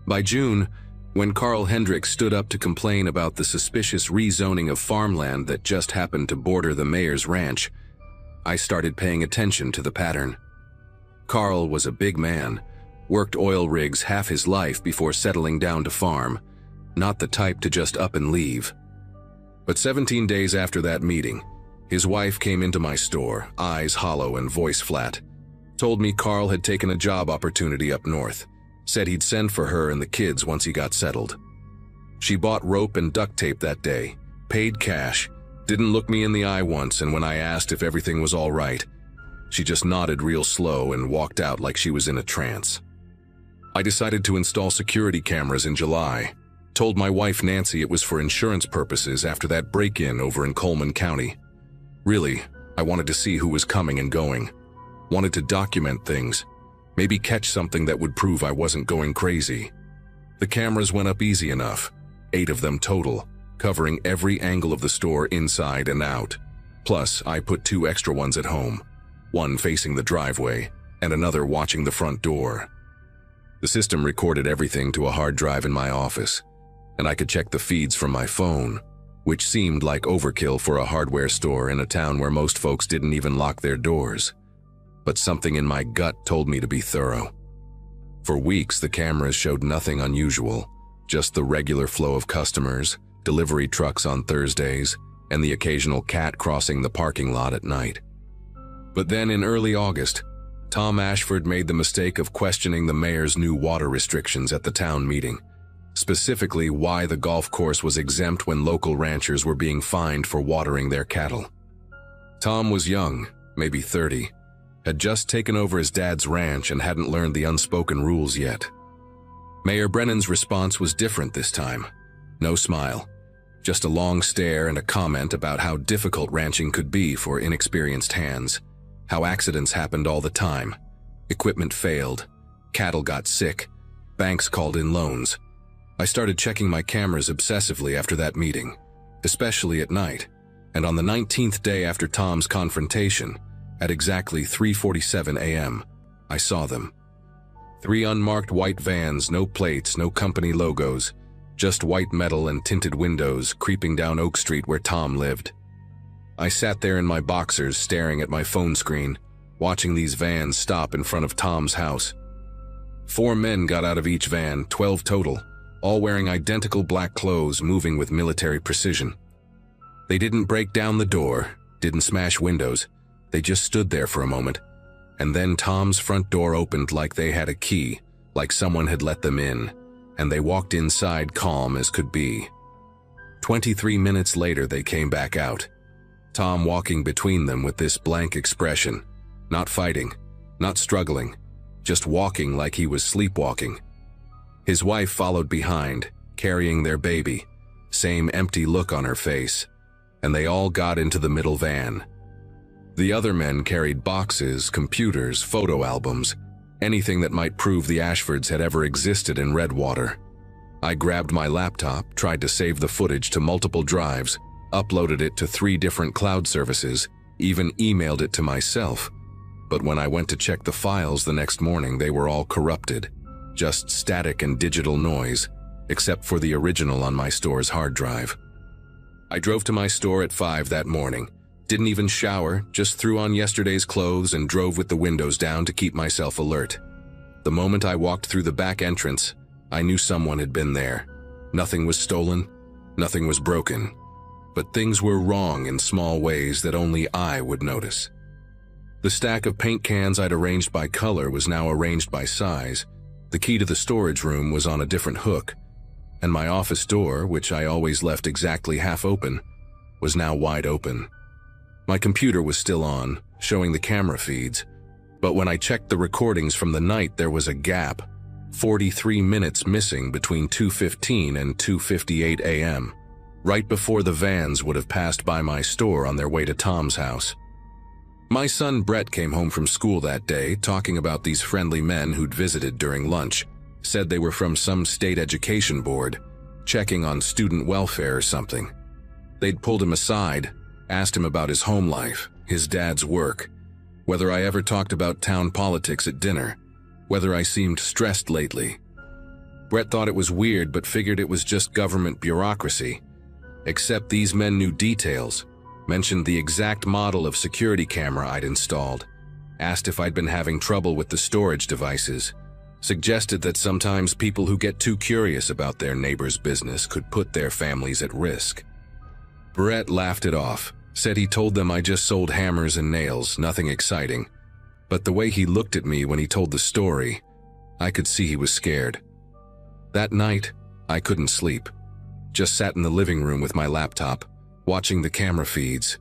By June, when Carl Hendricks stood up to complain about the suspicious rezoning of farmland that just happened to border the mayor's ranch, I started paying attention to the pattern. Carl was a big man, worked oil rigs half his life before settling down to farm, not the type to just up and leave. But 17 days after that meeting, his wife came into my store, eyes hollow and voice flat, told me Carl had taken a job opportunity up north, said he'd send for her and the kids once he got settled. She bought rope and duct tape that day, paid cash, didn't look me in the eye once, and when I asked if everything was all right, she just nodded real slow and walked out like she was in a trance. I decided to install security cameras in July, told my wife Nancy it was for insurance purposes after that break-in over in Coleman County. Really, I wanted to see who was coming and going, wanted to document things, maybe catch something that would prove I wasn't going crazy. The cameras went up easy enough, 8 of them total, covering every angle of the store inside and out. Plus, I put 2 extra ones at home, one facing the driveway and another watching the front door. The system recorded everything to a hard drive in my office, and I could check the feeds from my phone, which seemed like overkill for a hardware store in a town where most folks didn't even lock their doors. But something in my gut told me to be thorough. For weeks, the cameras showed nothing unusual, just the regular flow of customers, delivery trucks on Thursdays, and the occasional cat crossing the parking lot at night. But then in early August, Tom Ashford made the mistake of questioning the mayor's new water restrictions at the town meeting, specifically why the golf course was exempt when local ranchers were being fined for watering their cattle. Tom was young, maybe 30, had just taken over his dad's ranch and hadn't learned the unspoken rules yet. Mayor Brennan's response was different this time. No smile, just a long stare and a comment about how difficult ranching could be for inexperienced hands, how accidents happened all the time, equipment failed, cattle got sick, banks called in loans. I started checking my cameras obsessively after that meeting, especially at night, and on the 19th day after Tom's confrontation, at exactly 3:47 a.m., I saw them. 3 unmarked white vans, no plates, no company logos, just white metal and tinted windows creeping down Oak Street where Tom lived. I sat there in my boxers staring at my phone screen, watching these vans stop in front of Tom's house. 4 men got out of each van, 12 total, all wearing identical black clothes, moving with military precision. They didn't break down the door, didn't smash windows. They just stood there for a moment, and then Tom's front door opened like they had a key, like someone had let them in, and they walked inside calm as could be. 23 minutes later, they came back out, Tom walking between them with this blank expression, not fighting, not struggling, just walking like he was sleepwalking. His wife followed behind, carrying their baby, same empty look on her face, and they all got into the middle van. The other men carried boxes, computers, photo albums, anything that might prove the Ashfords had ever existed in Redwater. I grabbed my laptop, tried to save the footage to multiple drives, uploaded it to 3 different cloud services, even emailed it to myself. But when I went to check the files the next morning, they were all corrupted, just static and digital noise, except for the original on my store's hard drive. I drove to my store at 5 that morning, didn't even shower, just threw on yesterday's clothes and drove with the windows down to keep myself alert. The moment I walked through the back entrance, I knew someone had been there. Nothing was stolen, nothing was broken, but things were wrong in small ways that only I would notice. The stack of paint cans I'd arranged by color was now arranged by size. The key to the storage room was on a different hook, and my office door, which I always left exactly half open, was now wide open. My computer was still on, showing the camera feeds, But when I checked the recordings from the night, there was a gap, 43 minutes missing between 2:15 and 2:58 a.m., right before the vans would have passed by my store on their way to Tom's house. My son Brett came home from school that day talking about these friendly men who'd visited during lunch, said they were from some state education board, checking on student welfare or something. They'd pulled him aside, asked him about his home life, his dad's work, whether I ever talked about town politics at dinner, whether I seemed stressed lately. Brett thought it was weird but figured it was just government bureaucracy. Except these men knew details, mentioned the exact model of security camera I'd installed, asked if I'd been having trouble with the storage devices, suggested that sometimes people who get too curious about their neighbor's business could put their families at risk. Brett laughed it off, said he told them I just sold hammers and nails, nothing exciting. But the way he looked at me when he told the story, I could see he was scared. That night, I couldn't sleep. Just sat in the living room with my laptop, watching the camera feeds,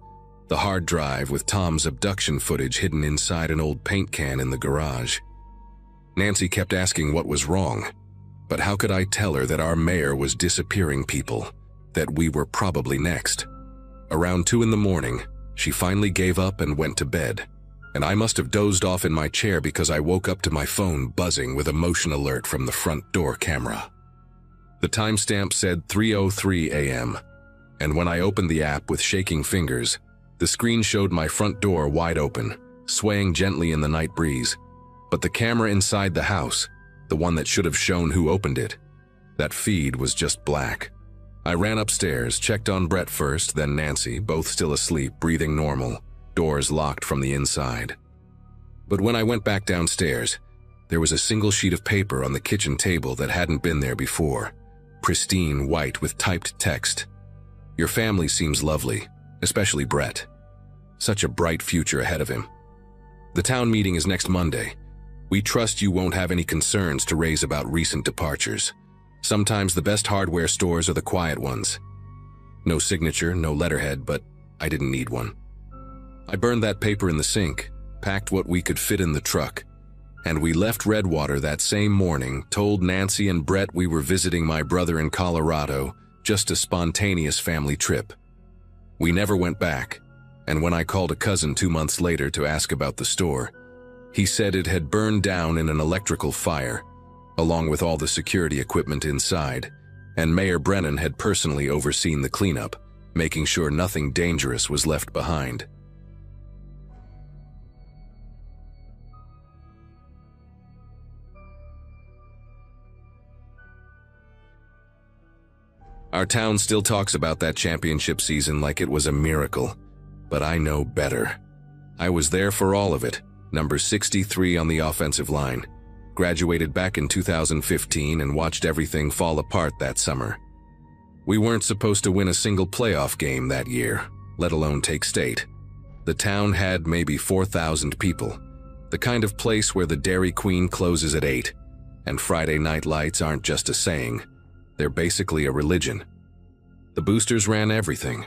the hard drive with Tom's abduction footage hidden inside an old paint can in the garage. Nancy kept asking what was wrong, but how could I tell her that our mayor was disappearing people, that we were probably next? Around 2 in the morning, she finally gave up and went to bed, and I must have dozed off in my chair because I woke up to my phone buzzing with a motion alert from the front door camera. The timestamp said 3:03 a.m., and when I opened the app with shaking fingers, the screen showed my front door wide open, swaying gently in the night breeze. But the camera inside the house, the one that should have shown who opened it, that feed was just black. I ran upstairs, checked on Brett first, then Nancy, both still asleep, breathing normal, doors locked from the inside. But when I went back downstairs, there was a single sheet of paper on the kitchen table that hadn't been there before, pristine white with typed text. Your family seems lovely, especially Brett. Such a bright future ahead of him. The town meeting is next Monday. We trust you won't have any concerns to raise about recent departures. Sometimes the best hardware stores are the quiet ones. No signature, no letterhead, but I didn't need one. I burned that paper in the sink, packed what we could fit in the truck, and we left Redwater that same morning, told Nancy and Brett we were visiting my brother in Colorado, just a spontaneous family trip. We never went back, and when I called a cousin 2 months later to ask about the store, he said it had burned down in an electrical fire, along with all the security equipment inside, and Mayor Brennan had personally overseen the cleanup, making sure nothing dangerous was left behind. Our town still talks about that championship season like it was a miracle, but I know better. I was there for all of it, number 63 on the offensive line, graduated back in 2015 and watched everything fall apart that summer. We weren't supposed to win a single playoff game that year, let alone take state. The town had maybe 4,000 people, the kind of place where the Dairy Queen closes at 8, and Friday night lights aren't just a saying, they're basically a religion. The boosters ran everything.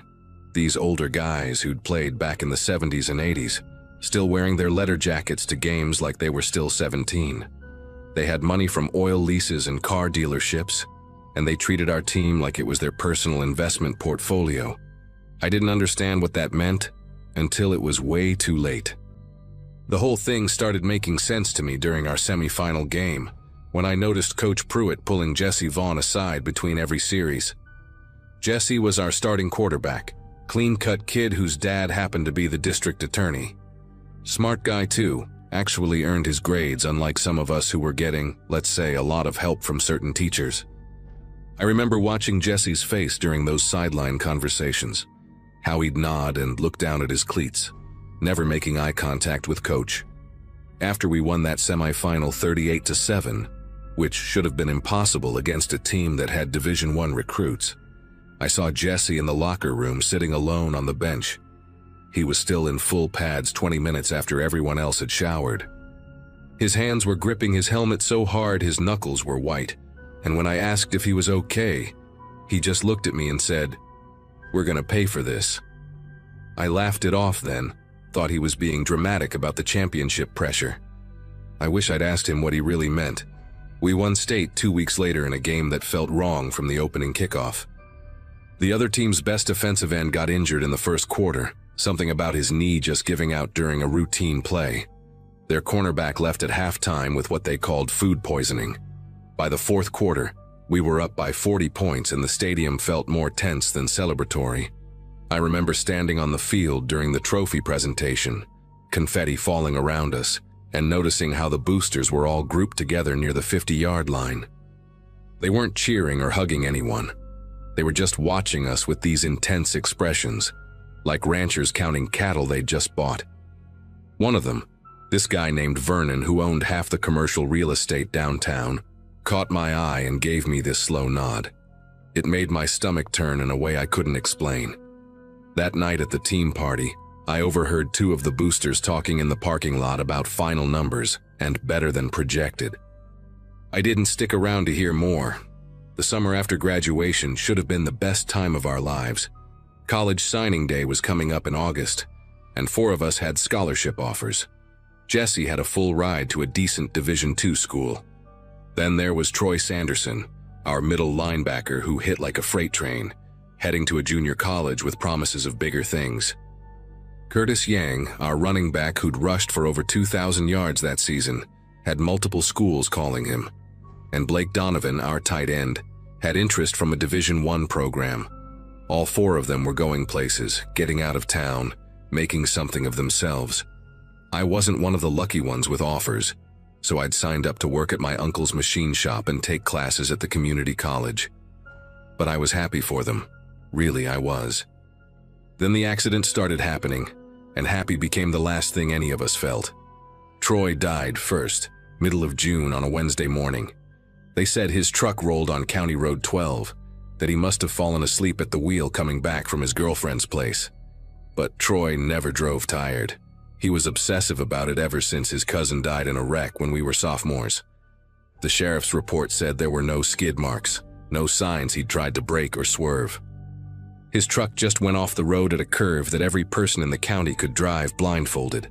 These older guys who'd played back in the 70s and 80s, still wearing their leather jackets to games like they were still 17. They had money from oil leases and car dealerships, and they treated our team like it was their personal investment portfolio. I didn't understand what that meant until it was way too late. The whole thing started making sense to me during our semifinal game, when I noticed Coach Pruitt pulling Jesse Vaughn aside between every series. Jesse was our starting quarterback, clean-cut kid whose dad happened to be the district attorney. Smart guy too, actually earned his grades unlike some of us who were getting, let's say, a lot of help from certain teachers. I remember watching Jesse's face during those sideline conversations, how he'd nod and look down at his cleats, never making eye contact with Coach. After we won that semifinal 38-7, which should have been impossible against a team that had Division I recruits, I saw Jesse in the locker room sitting alone on the bench. He was still in full pads 20 minutes after everyone else had showered. His hands were gripping his helmet so hard his knuckles were white, and when I asked if he was okay, he just looked at me and said, "We're gonna pay for this." I laughed it off then, thought he was being dramatic about the championship pressure. I wish I'd asked him what he really meant. We won state 2 weeks later in a game that felt wrong from the opening kickoff. The other team's best defensive end got injured in the first quarter, something about his knee just giving out during a routine play. Their cornerback left at halftime with what they called food poisoning. By the fourth quarter, we were up by 40 points and the stadium felt more tense than celebratory. I remember standing on the field during the trophy presentation, confetti falling around us, and noticing how the boosters were all grouped together near the 50-yard line. They weren't cheering or hugging anyone. They were just watching us with these intense expressions, like ranchers counting cattle they'd just bought. One of them, this guy named Vernon who owned half the commercial real estate downtown, caught my eye and gave me this slow nod. It made my stomach turn in a way I couldn't explain. That night at the team party, I overheard two of the boosters talking in the parking lot about final numbers and better than projected. I didn't stick around to hear more. The summer after graduation should have been the best time of our lives. College signing day was coming up in August, and 4 of us had scholarship offers. Jesse had a full ride to a decent Division II school. Then there was Troy Sanderson, our middle linebacker who hit like a freight train, heading to a junior college with promises of bigger things. Curtis Yang, our running back who'd rushed for over 2,000 yards that season, had multiple schools calling him. And Blake Donovan, our tight end, had interest from a Division I program. All 4 of them were going places, getting out of town, making something of themselves. I wasn't one of the lucky ones with offers, so I'd signed up to work at my uncle's machine shop and take classes at the community college. But I was happy for them. Really, I was. Then the accident started happening, and happy became the last thing any of us felt. Troy died first, middle of June on a Wednesday morning. They said his truck rolled on County Road 12, that he must have fallen asleep at the wheel coming back from his girlfriend's place. But Troy never drove tired. He was obsessive about it ever since his cousin died in a wreck when we were sophomores. The sheriff's report said there were no skid marks, no signs he'd tried to brake or swerve. His truck just went off the road at a curve that every person in the county could drive blindfolded.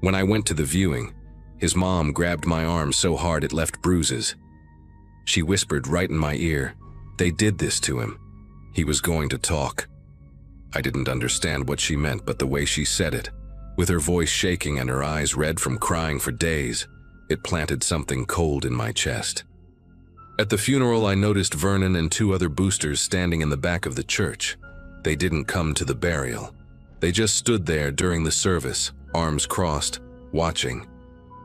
When I went to the viewing, his mom grabbed my arm so hard it left bruises. She whispered right in my ear, "They did this to him. He was going to talk." I didn't understand what she meant, but the way she said it, with her voice shaking and her eyes red from crying for days, it planted something cold in my chest. At the funeral, I noticed Vernon and 2 other boosters standing in the back of the church. They didn't come to the burial. They just stood there during the service, arms crossed, watching.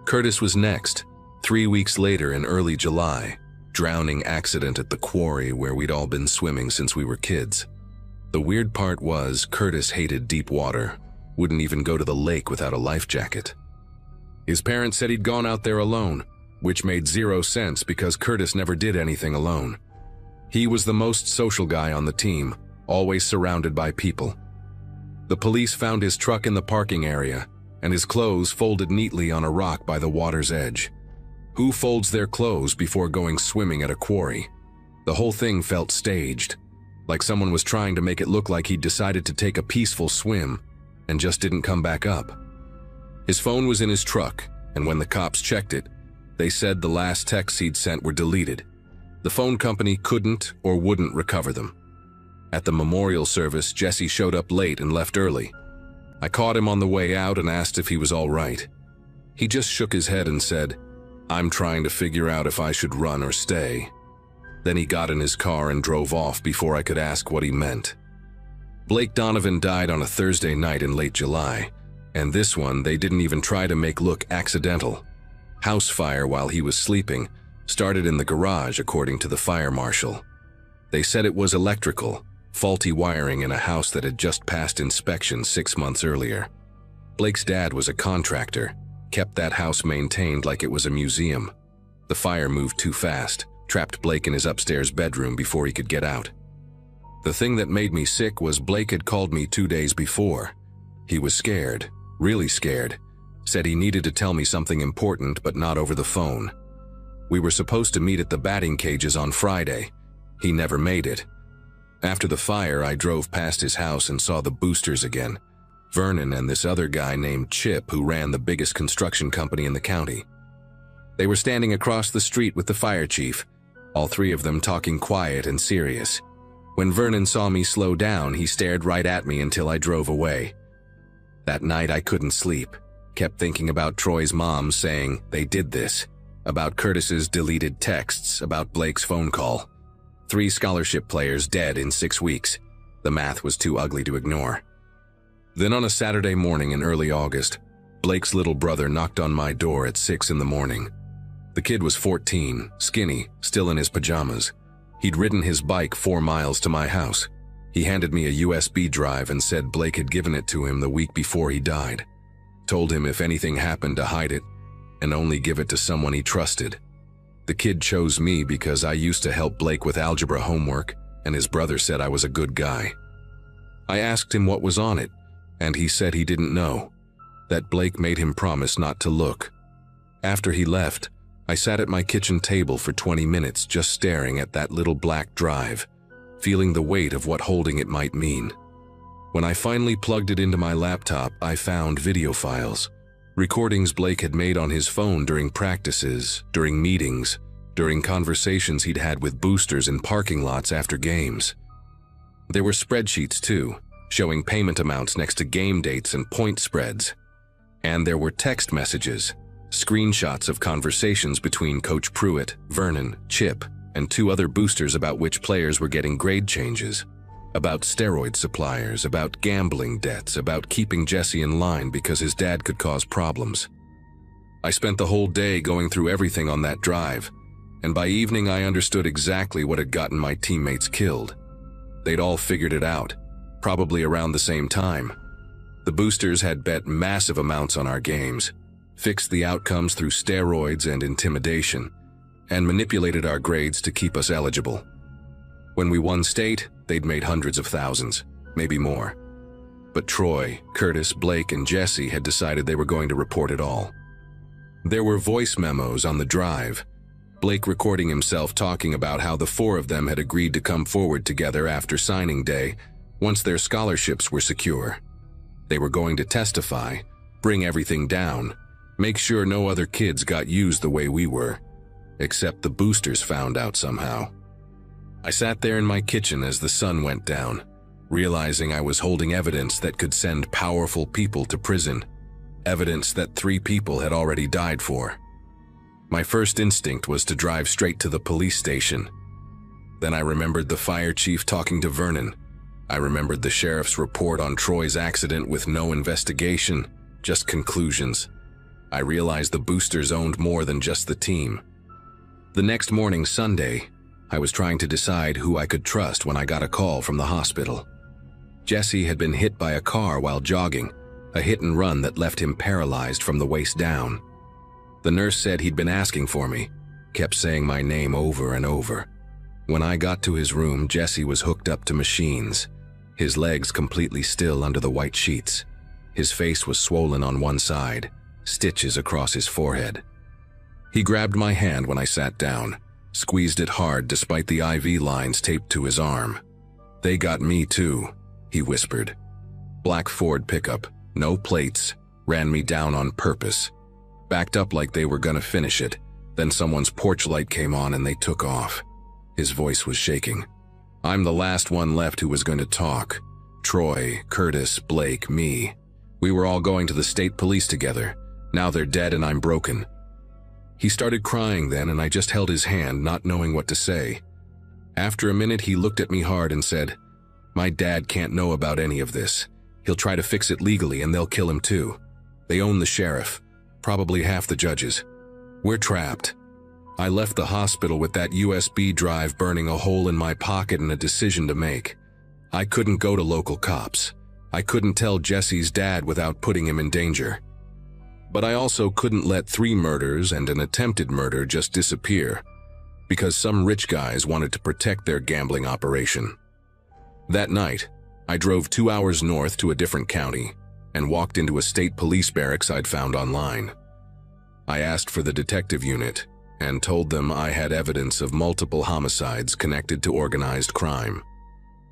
Curtis was next, 3 weeks later in early July, drowning accident at the quarry where we'd all been swimming since we were kids. The weird part was Curtis hated deep water, wouldn't even go to the lake without a life jacket. His parents said he'd gone out there alone, which made 0 sense because Curtis never did anything alone. He was the most social guy on the team, always surrounded by people. The police found his truck in the parking area, and his clothes folded neatly on a rock by the water's edge. Who folds their clothes before going swimming at a quarry? The whole thing felt staged, like someone was trying to make it look like he'd decided to take a peaceful swim and just didn't come back up. His phone was in his truck, and when the cops checked it, they said the last texts he'd sent were deleted. The phone company couldn't or wouldn't recover them. At the memorial service, Jesse showed up late and left early. I caught him on the way out and asked if he was all right. He just shook his head and said, "I'm trying to figure out if I should run or stay." Then he got in his car and drove off before I could ask what he meant. Blake Donovan died on a Thursday night in late July, and this one they didn't even try to make look accidental. House fire while he was sleeping started in the garage according to the fire marshal. They said it was electrical, faulty wiring in a house that had just passed inspection 6 months earlier. Blake's dad was a contractor, kept that house maintained like it was a museum. The fire moved too fast, trapped Blake in his upstairs bedroom before he could get out. The thing that made me sick was Blake had called me 2 days before. He was scared, really scared, said he needed to tell me something important but not over the phone. We were supposed to meet at the batting cages on Friday. He never made it. After the fire, I drove past his house and saw the boosters again. Vernon and this other guy named Chip who ran the biggest construction company in the county. They were standing across the street with the fire chief, all three of them talking quiet and serious. When Vernon saw me slow down, he stared right at me until I drove away. That night I couldn't sleep, kept thinking about Troy's mom saying they did this, about Curtis's deleted texts, about Blake's phone call. 3 scholarship players dead in 6 weeks. The math was too ugly to ignore. Then on a Saturday morning in early August, Blake's little brother knocked on my door at 6 in the morning. The kid was 14, skinny, still in his pajamas. He'd ridden his bike 4 miles to my house. He handed me a USB drive and said Blake had given it to him the week before he died. Told him if anything happened to hide it and only give it to someone he trusted. The kid chose me because I used to help Blake with algebra homework, and his brother said I was a good guy. I asked him what was on it, and he said he didn't know, that Blake made him promise not to look. After he left, I sat at my kitchen table for 20 minutes just staring at that little black drive, feeling the weight of what holding it might mean. When I finally plugged it into my laptop, I found video files, recordings Blake had made on his phone during practices, during meetings, during conversations he'd had with boosters in parking lots after games. There were spreadsheets too, showing payment amounts next to game dates and point spreads. And there were text messages, screenshots of conversations between Coach Pruitt, Vernon, Chip, and 2 other boosters about which players were getting grade changes, about steroid suppliers, about gambling debts, about keeping Jesse in line because his dad could cause problems. I spent the whole day going through everything on that drive, and by evening I understood exactly what had gotten my teammates killed. They'd all figured it out, probably around the same time. The boosters had bet massive amounts on our games, fixed the outcomes through steroids and intimidation, and manipulated our grades to keep us eligible. When we won state, they'd made hundreds of thousands, maybe more. But Troy, Curtis, Blake, and Jesse had decided they were going to report it all. There were voice memos on the drive, Blake recording himself talking about how the 4 of them had agreed to come forward together after signing day once their scholarships were secure. They were going to testify, bring everything down, make sure no other kids got used the way we were, except the boosters found out somehow. I sat there in my kitchen as the sun went down, realizing I was holding evidence that could send powerful people to prison, evidence that 3 people had already died for. My first instinct was to drive straight to the police station. Then I remembered the fire chief talking to Vernon. I remembered the sheriff's report on Troy's accident with no investigation, just conclusions. I realized the boosters owned more than just the team. The next morning, Sunday, I was trying to decide who I could trust when I got a call from the hospital. Jesse had been hit by a car while jogging, a hit and run that left him paralyzed from the waist down. The nurse said he'd been asking for me, kept saying my name over and over. When I got to his room, Jesse was hooked up to machines, his legs completely still under the white sheets. His face was swollen on one side, stitches across his forehead. He grabbed my hand when I sat down, squeezed it hard despite the IV lines taped to his arm. "They got me too," he whispered. Black Ford pickup, no plates, ran me down on purpose. Backed up like they were gonna finish it, then someone's porch light came on and they took off. His voice was shaking. I'm the last one left who was going to talk. Troy, Curtis, Blake, me. We were all going to the state police together. Now they're dead and I'm broken. He started crying then and I just held his hand, not knowing what to say. After a minute, he looked at me hard and said, "My dad can't know about any of this. He'll try to fix it legally and they'll kill him too. They own the sheriff, probably half the judges. We're trapped." I left the hospital with that USB drive burning a hole in my pocket and a decision to make. I couldn't go to local cops. I couldn't tell Jesse's dad without putting him in danger. But I also couldn't let 3 murders and an attempted murder just disappear, because some rich guys wanted to protect their gambling operation. That night, I drove 2 hours north to a different county and walked into a state police barracks I'd found online. I asked for the detective unit and told them I had evidence of multiple homicides connected to organized crime.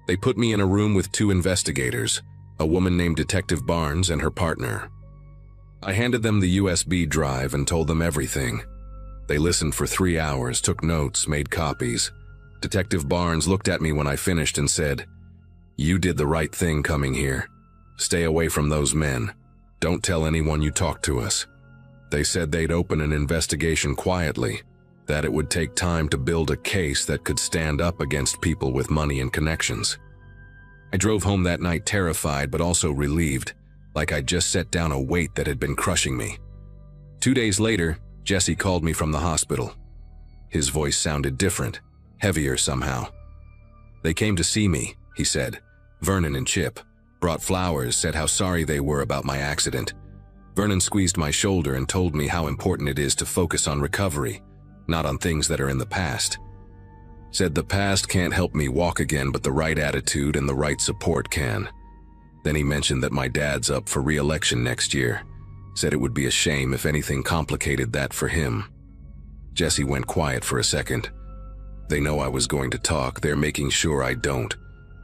They put me in a room with 2 investigators, a woman named Detective Barnes and her partner. I handed them the USB drive and told them everything. They listened for 3 hours, took notes, made copies. Detective Barnes looked at me when I finished and said, "You did the right thing coming here. Stay away from those men. Don't tell anyone you talked to us." They said they'd open an investigation quietly, that it would take time to build a case that could stand up against people with money and connections. I drove home that night terrified but also relieved, like I'd just set down a weight that had been crushing me. 2 days later, Jesse called me from the hospital. His voice sounded different, heavier somehow. "They came to see me," he said. "Vernon and Chip. Brought flowers, said how sorry they were about my accident. Vernon squeezed my shoulder and told me how important it is to focus on recovery, not on things that are in the past. Said the past can't help me walk again, but the right attitude and the right support can." Then he mentioned that my dad's up for re-election next year. Said it would be a shame if anything complicated that for him. Jesse went quiet for a second. "They know I was going to talk. They're making sure I don't.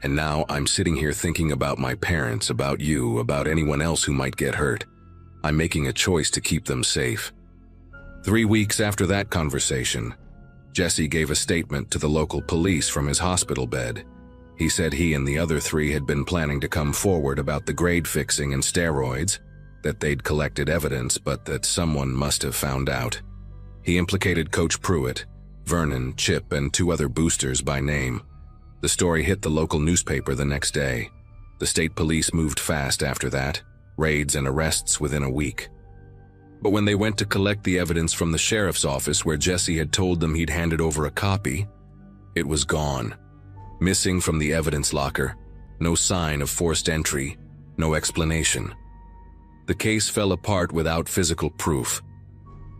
And now I'm sitting here thinking about my parents, about you, about anyone else who might get hurt. I'm making a choice to keep them safe." 3 weeks after that conversation, Jesse gave a statement to the local police from his hospital bed. He said he and the other 3 had been planning to come forward about the grade fixing and steroids, that they'd collected evidence, but that someone must have found out. He implicated Coach Pruitt, Vernon, Chip, and 2 other boosters by name. The story hit the local newspaper the next day. The state police moved fast after that, raids and arrests within a week. But when they went to collect the evidence from the sheriff's office where Jesse had told them he'd handed over a copy, it was gone. Missing from the evidence locker, no sign of forced entry, no explanation. The case fell apart without physical proof.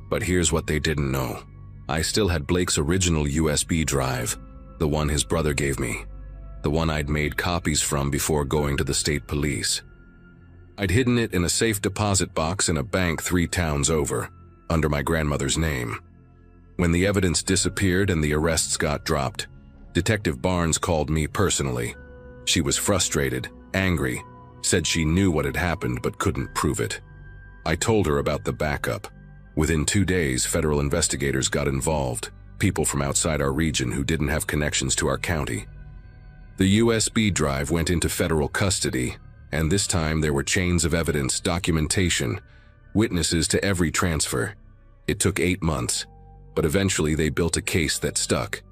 But here's what they didn't know. I still had Blake's original USB drive, the one his brother gave me, the one I'd made copies from before going to the state police. I'd hidden it in a safe deposit box in a bank 3 towns over, under my grandmother's name. When the evidence disappeared and the arrests got dropped, Detective Barnes called me personally. She was frustrated, angry, said she knew what had happened but couldn't prove it. I told her about the backup. Within 2 days, federal investigators got involved, people from outside our region who didn't have connections to our county. The USB drive went into federal custody, and this time there were chains of evidence, documentation, witnesses to every transfer. It took 8 months, but eventually they built a case that stuck.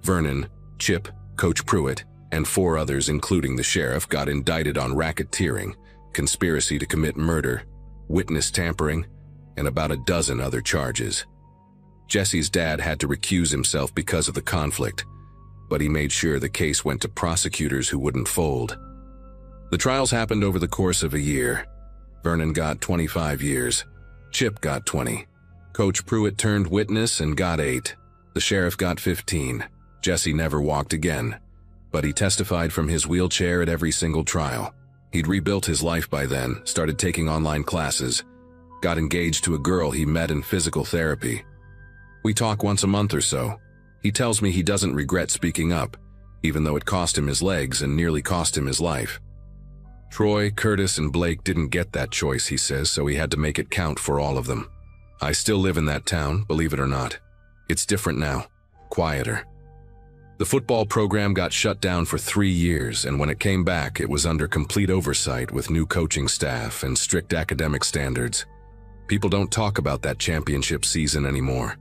Vernon, Chip, Coach Pruitt, and 4 others, including the sheriff, got indicted on racketeering, conspiracy to commit murder, witness tampering, and about a dozen other charges. Jesse's dad had to recuse himself because of the conflict, but he made sure the case went to prosecutors who wouldn't fold. The trials happened over the course of a year. Vernon got 25 years. Chip got 20. Coach Pruitt turned witness and got 8. The sheriff got 15. Jesse never walked again, but he testified from his wheelchair at every single trial. He'd rebuilt his life by then, started taking online classes, got engaged to a girl he met in physical therapy. We talk once a month or so. He tells me he doesn't regret speaking up, even though it cost him his legs and nearly cost him his life. Troy, Curtis, and Blake didn't get that choice, he says, so he had to make it count for all of them. I still live in that town, believe it or not. It's different now, quieter. The football program got shut down for 3 years, and when it came back, it was under complete oversight with new coaching staff and strict academic standards. People don't talk about that championship season anymore.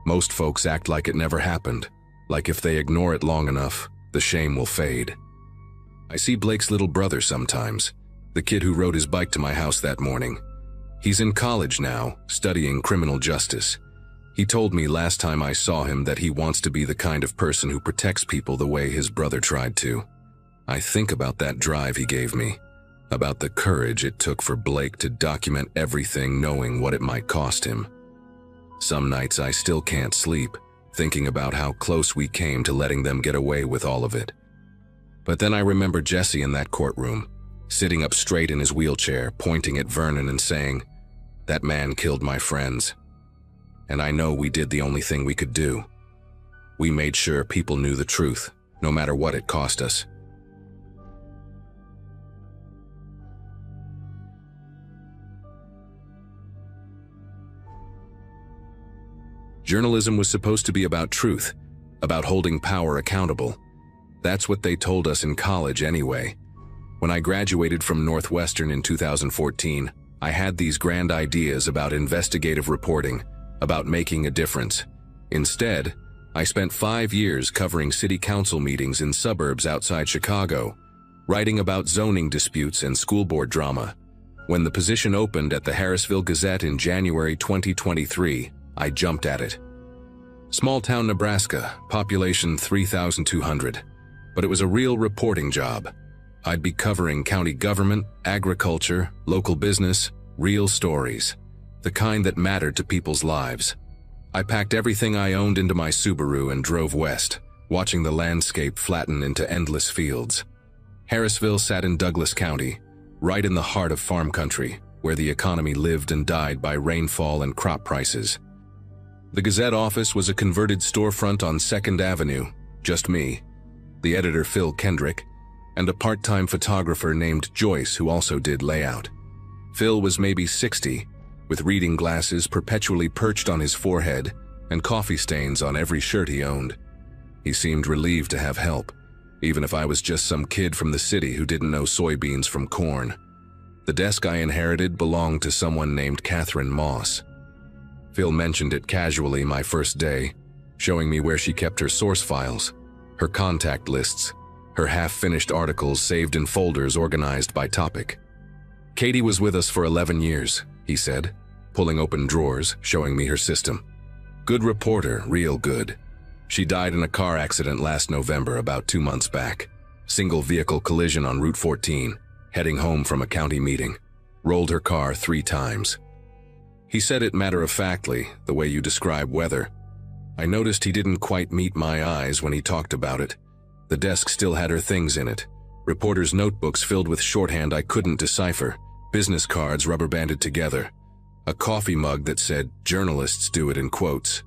Most folks act like it never happened, like if they ignore it long enough, the shame will fade. I see Blake's little brother sometimes, the kid who rode his bike to my house that morning. He's in college now, studying criminal justice. He told me last time I saw him that he wants to be the kind of person who protects people the way his brother tried to. I think about that drive he gave me, about the courage it took for Blake to document everything knowing what it might cost him. Some nights I still can't sleep, thinking about how close we came to letting them get away with all of it. But then I remember Jesse in that courtroom, sitting up straight in his wheelchair, pointing at Vernon and saying, "That man killed my friends." And I know we did the only thing we could do. We made sure people knew the truth, no matter what it cost us. Journalism was supposed to be about truth, about holding power accountable. That's what they told us in college anyway. When I graduated from Northwestern in 2014, I had these grand ideas about investigative reporting, about making a difference. Instead, I spent 5 years covering city council meetings in suburbs outside Chicago, writing about zoning disputes and school board drama. When the position opened at the Harrisville Gazette in January 2023, I jumped at it. Small-town Nebraska, population 3,200, but it was a real reporting job. I'd be covering county government, agriculture, local business, real stories, the kind that mattered to people's lives. I packed everything I owned into my Subaru and drove west, watching the landscape flatten into endless fields. Harrisville sat in Douglas County, right in the heart of farm country, where the economy lived and died by rainfall and crop prices. The Gazette office was a converted storefront on 2nd Avenue, just me, the editor Phil Kendrick, and a part-time photographer named Joyce who also did layout. Phil was maybe 60, with reading glasses perpetually perched on his forehead and coffee stains on every shirt he owned. He seemed relieved to have help, even if I was just some kid from the city who didn't know soybeans from corn. The desk I inherited belonged to someone named Catherine Moss. Phil mentioned it casually my first day, showing me where she kept her source files, her contact lists, her half-finished articles saved in folders organized by topic. Katie was with us for 11 years, he said, pulling open drawers, showing me her system. Good reporter, real good. She died in a car accident last November, about 2 months back. Single vehicle collision on Route 14, heading home from a county meeting. Rolled her car 3 times. He said it matter-of-factly, the way you describe weather. I noticed he didn't quite meet my eyes when he talked about it. The desk still had her things in it. Reporters' notebooks filled with shorthand I couldn't decipher. Business cards rubber-banded together. A coffee mug that said, "Journalists do it," in quotes.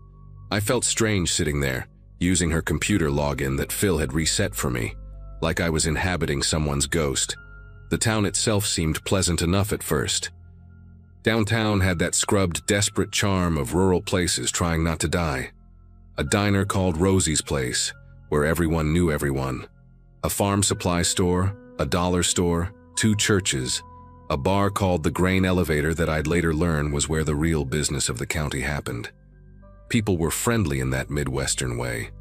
I felt strange sitting there, using her computer login that Phil had reset for me, like I was inhabiting someone's ghost. The town itself seemed pleasant enough at first. Downtown had that scrubbed, desperate charm of rural places trying not to die. A diner called Rosie's Place, where everyone knew everyone. A farm supply store, a dollar store, 2 churches, a bar called the Grain Elevator that I'd later learn was where the real business of the county happened. People were friendly in that Midwestern way,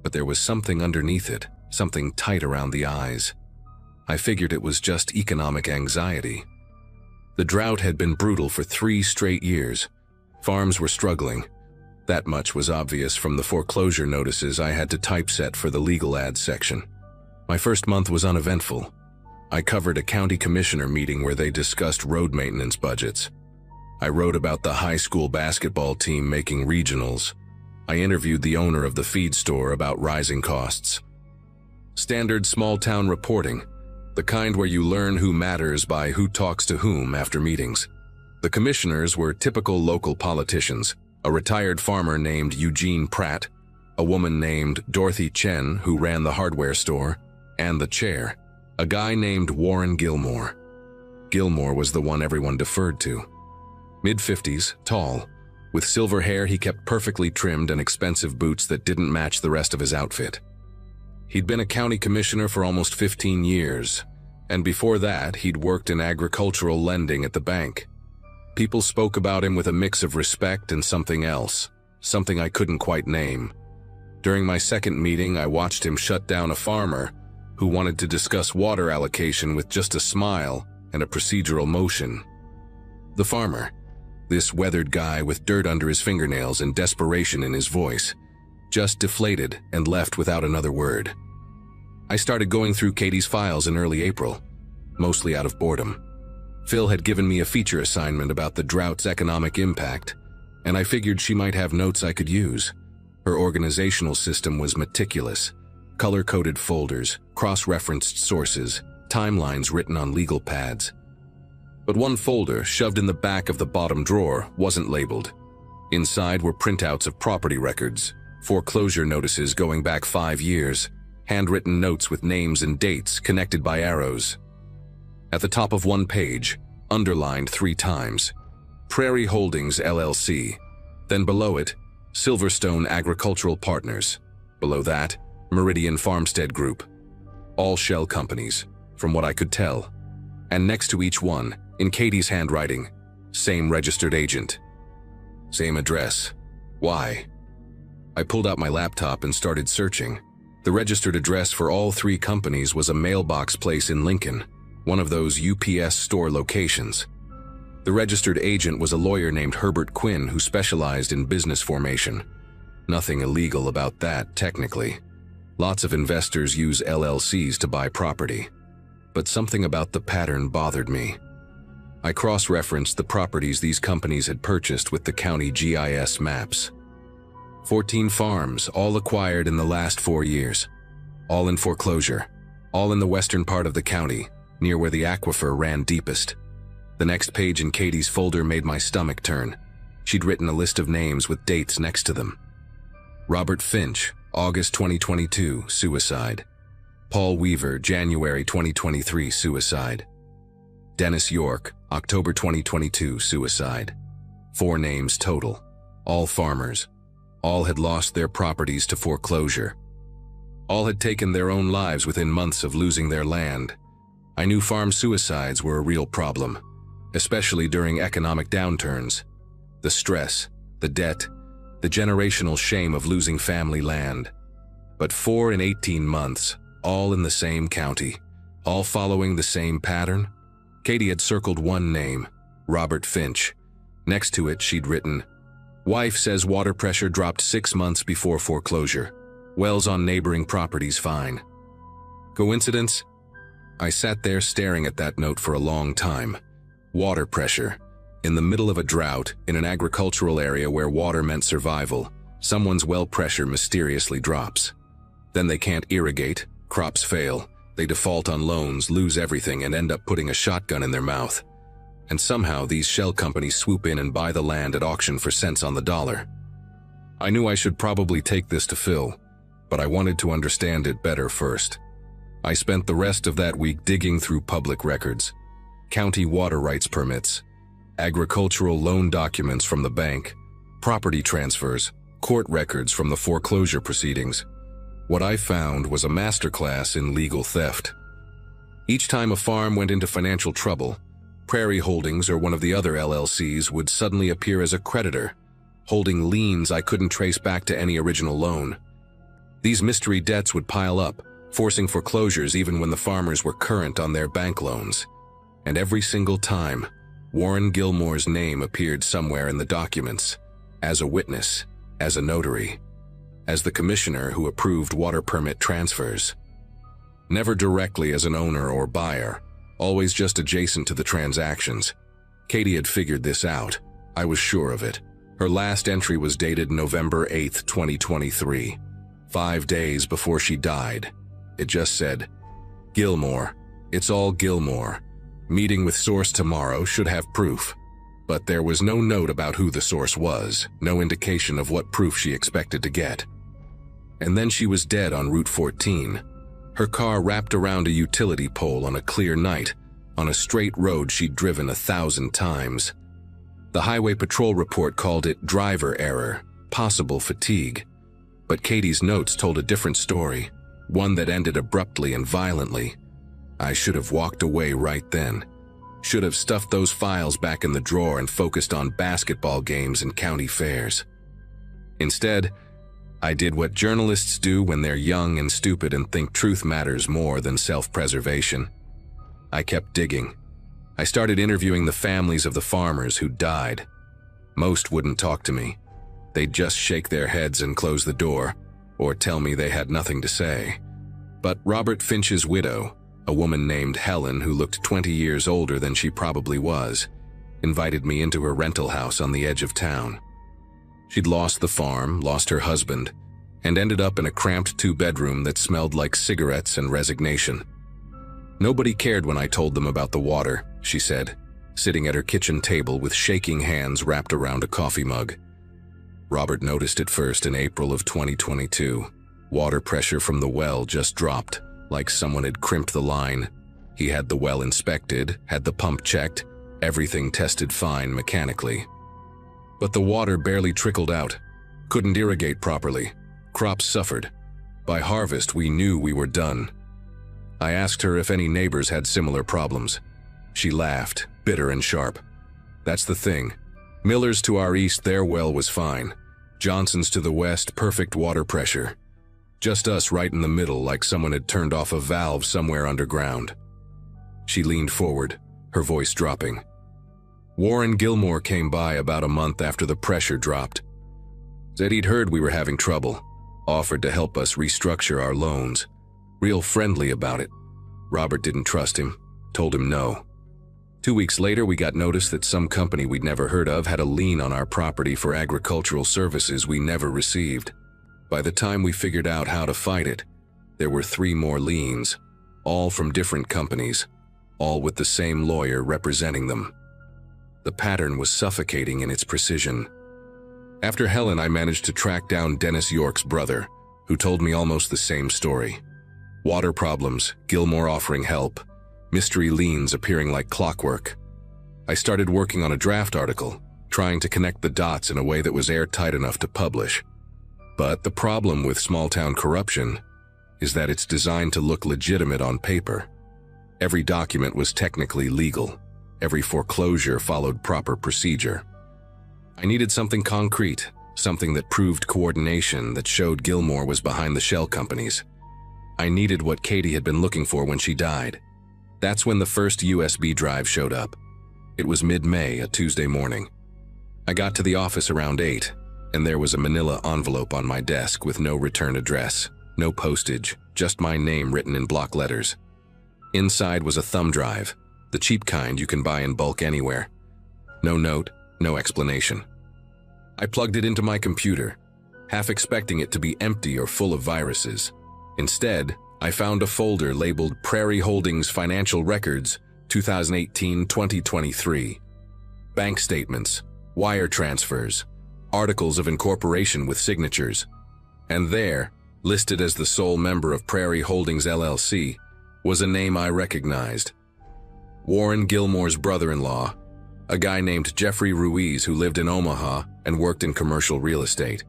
but there was something underneath it, something tight around the eyes. I figured it was just economic anxiety. The drought had been brutal for 3 straight years. Farms were struggling. That much was obvious from the foreclosure notices I had to typeset for the legal ads section. My first month was uneventful. I covered a county commissioner meeting where they discussed road maintenance budgets. I wrote about the high school basketball team making regionals. I interviewed the owner of the feed store about rising costs. Standard small-town reporting, the kind where you learn who matters by who talks to whom after meetings. The commissioners were typical local politicians, a retired farmer named Eugene Pratt, a woman named Dorothy Chen who ran the hardware store, and the chair, a guy named Warren Gilmore. Gilmore was the one everyone deferred to. Mid-50s, tall. With silver hair he kept perfectly trimmed and expensive boots that didn't match the rest of his outfit. He'd been a county commissioner for almost 15 years, and before that he'd worked in agricultural lending at the bank. People spoke about him with a mix of respect and something else, something I couldn't quite name. During my second meeting, I watched him shut down a farmer who wanted to discuss water allocation with just a smile and a procedural motion. The farmer, this weathered guy with dirt under his fingernails and desperation in his voice, just deflated and left without another word. I started going through Katie's files in early April, mostly out of boredom. Phil had given me a feature assignment about the drought's economic impact, and I figured she might have notes I could use. Her organizational system was meticulous. Color-coded folders, cross-referenced sources, timelines written on legal pads. But one folder, shoved in the back of the bottom drawer, wasn't labeled. Inside were printouts of property records, foreclosure notices going back 5 years, handwritten notes with names and dates connected by arrows. At the top of one page, underlined 3 times, Prairie Holdings LLC. Then below it, Silverstone Agricultural Partners. Below that, Meridian Farmstead Group. All shell companies, from what I could tell. And next to each one, in Katie's handwriting, same registered agent. Same address. Why? I pulled out my laptop and started searching. The registered address for all three companies was a mailbox place in Lincoln, one of those UPS store locations. The registered agent was a lawyer named Herbert Quinn who specialized in business formation. Nothing illegal about that, technically. Lots of investors use LLCs to buy property. But something about the pattern bothered me. I cross-referenced the properties these companies had purchased with the county GIS maps. 14 farms, all acquired in the last 4 years. All in foreclosure. All in the western part of the county, near where the aquifer ran deepest. The next page in Katie's folder made my stomach turn. She'd written a list of names with dates next to them. Robert Finch, August 2022, suicide. Paul Weaver, January 2023, suicide. Dennis York, October 2022, suicide. 4 names total. All farmers. All had lost their properties to foreclosure. All had taken their own lives within months of losing their land. I knew farm suicides were a real problem, especially during economic downturns. The stress, the debt, the generational shame of losing family land. But 4 in 18 months, all in the same county, all following the same pattern? Katie had circled one name, Robert Finch. Next to it, she'd written, "Wife says water pressure dropped 6 months before foreclosure. Wells on neighboring properties fine." Coincidence? I sat there staring at that note for a long time. Water pressure. In the middle of a drought, in an agricultural area where water meant survival, someone's well pressure mysteriously drops. Then they can't irrigate, crops fail, they default on loans, lose everything, and end up putting a shotgun in their mouth. And somehow these shell companies swoop in and buy the land at auction for cents on the dollar. I knew I should probably take this to Phil, but I wanted to understand it better first. I spent the rest of that week digging through public records, county water rights permits, agricultural loan documents from the bank, property transfers, court records from the foreclosure proceedings. What I found was a masterclass in legal theft. Each time a farm went into financial trouble, Prairie Holdings or one of the other LLCs would suddenly appear as a creditor, holding liens I couldn't trace back to any original loan. These mystery debts would pile up, forcing foreclosures even when the farmers were current on their bank loans. And every single time, Warren Gilmore's name appeared somewhere in the documents, as a witness, as a notary, as the commissioner who approved water permit transfers. Never directly as an owner or buyer, always just adjacent to the transactions. Katie had figured this out. I was sure of it. Her last entry was dated November 8, 2023, 5 days before she died. It just said, "Gilmore. It's all Gilmore. Meeting with source tomorrow, should have proof." But there was no note about who the source was, no indication of what proof she expected to get. And then she was dead on Route 14. Her car wrapped around a utility pole on a clear night, on a straight road she'd driven 1,000 times. The highway patrol report called it driver error, possible fatigue. But Katie's notes told a different story, one that ended abruptly and violently. I should have walked away right then. Should have stuffed those files back in the drawer and focused on basketball games and county fairs. Instead, I did what journalists do when they're young and stupid and think truth matters more than self-preservation. I kept digging. I started interviewing the families of the farmers who died. Most wouldn't talk to me. They'd just shake their heads and close the door, or tell me they had nothing to say. But Robert Finch's widow, a woman named Helen who looked 20 years older than she probably was, invited me into her rental house on the edge of town. She'd lost the farm, lost her husband, and ended up in a cramped 2-bedroom that smelled like cigarettes and resignation. Nobody cared when I told them about the water, she said, sitting at her kitchen table with shaking hands wrapped around a coffee mug. Robert noticed it first in April of 2022. Water pressure from the well just dropped, like someone had crimped the line. He had the well inspected, had the pump checked, everything tested fine mechanically. But the water barely trickled out. Couldn't irrigate properly. Crops suffered. By harvest, we knew we were done. I asked her if any neighbors had similar problems. She laughed, bitter and sharp. That's the thing. Miller's to our east, their well was fine. Johnson's to the west, perfect water pressure. Just us right in the middle, like someone had turned off a valve somewhere underground. She leaned forward, her voice dropping. Warren Gilmore came by about a month after the pressure dropped. Said he'd heard we were having trouble. Offered to help us restructure our loans. Real friendly about it. Robert didn't trust him. Told him no. 2 weeks later, we got notice that some company we'd never heard of had a lien on our property for agricultural services we never received. By the time we figured out how to fight it, there were 3 more liens, all from different companies, all with the same lawyer representing them. The pattern was suffocating in its precision. After Helen, I managed to track down Dennis York's brother, who told me almost the same story. Water problems, Gilmore offering help, mystery liens appearing like clockwork. I started working on a draft article, trying to connect the dots in a way that was airtight enough to publish. But the problem with small-town corruption is that it's designed to look legitimate on paper. Every document was technically legal. Every foreclosure followed proper procedure. I needed something concrete, something that proved coordination, that showed Gilmore was behind the shell companies. I needed what Katie had been looking for when she died. That's when the first USB drive showed up. It was mid-May, a Tuesday morning. I got to the office around 8, and there was a manila envelope on my desk with no return address, no postage, just my name written in block letters. Inside was a thumb drive, the cheap kind you can buy in bulk anywhere. No note, no explanation. I plugged it into my computer, half expecting it to be empty or full of viruses. Instead, I found a folder labeled Prairie Holdings Financial Records 2018-2023. Bank statements, wire transfers, articles of incorporation with signatures. And there, listed as the sole member of Prairie Holdings LLC, was a name I recognized. Warren Gilmore's brother-in-law, a guy named Jeffrey Ruiz who lived in Omaha and worked in commercial real estate.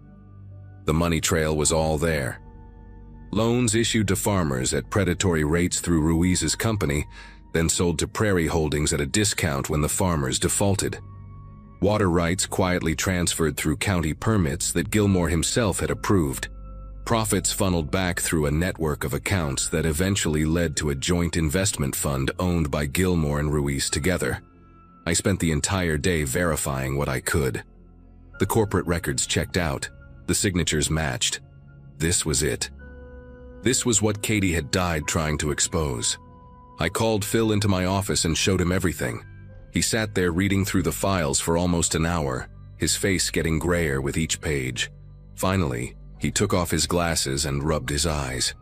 The money trail was all there. Loans issued to farmers at predatory rates through Ruiz's company, then sold to Prairie Holdings at a discount when the farmers defaulted. Water rights quietly transferred through county permits that Gilmore himself had approved. Profits funneled back through a network of accounts that eventually led to a joint investment fund owned by Gilmore and Ruiz together. I spent the entire day verifying what I could. The corporate records checked out. The signatures matched. This was it. This was what Katie had died trying to expose. I called Phil into my office and showed him everything. He sat there reading through the files for almost an hour, his face getting grayer with each page. Finally, he took off his glasses and rubbed his eyes.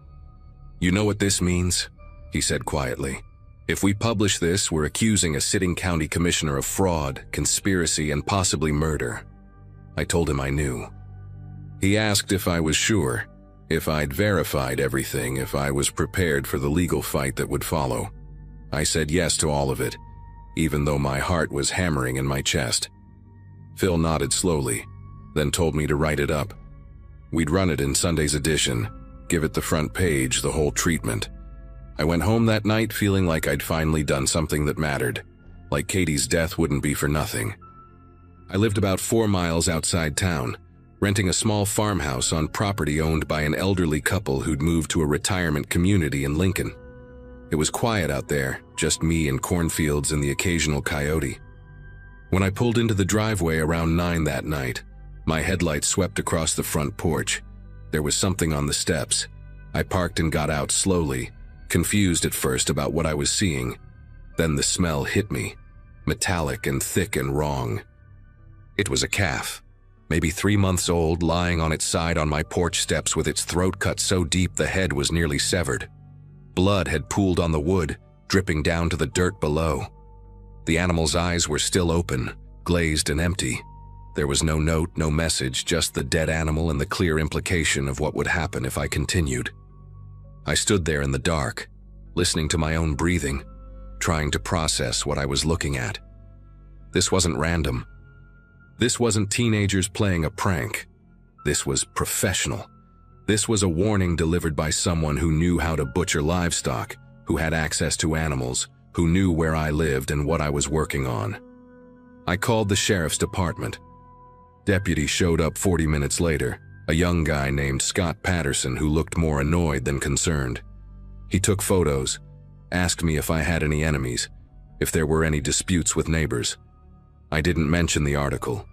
"You know what this means?" he said quietly. "If we publish this, we're accusing a sitting county commissioner of fraud, conspiracy, and possibly murder." I told him I knew. He asked if I was sure, if I'd verified everything, if I was prepared for the legal fight that would follow. I said yes to all of it, even though my heart was hammering in my chest. Phil nodded slowly, then told me to write it up. We'd run it in Sunday's edition, give it the front page, the whole treatment. I went home that night feeling like I'd finally done something that mattered, like Katie's death wouldn't be for nothing. I lived about 4 miles outside town, renting a small farmhouse on property owned by an elderly couple who'd moved to a retirement community in Lincoln. It was quiet out there, just me and cornfields and the occasional coyote. When I pulled into the driveway around 9 that night, my headlights swept across the front porch. There was something on the steps. I parked and got out slowly, confused at first about what I was seeing. Then the smell hit me, metallic and thick and wrong. It was a calf, maybe 3 months old, lying on its side on my porch steps with its throat cut so deep the head was nearly severed. Blood had pooled on the wood, dripping down to the dirt below. The animal's eyes were still open, glazed and empty. There was no note, no message, just the dead animal and the clear implication of what would happen if I continued. I stood there in the dark, listening to my own breathing, trying to process what I was looking at. This wasn't random. This wasn't teenagers playing a prank. This was professional. This was a warning delivered by someone who knew how to butcher livestock, who had access to animals, who knew where I lived and what I was working on. I called the sheriff's department. Deputy showed up 40 minutes later, a young guy named Scott Patterson who looked more annoyed than concerned. He took photos, asked me if I had any enemies, if there were any disputes with neighbors. I didn't mention the article.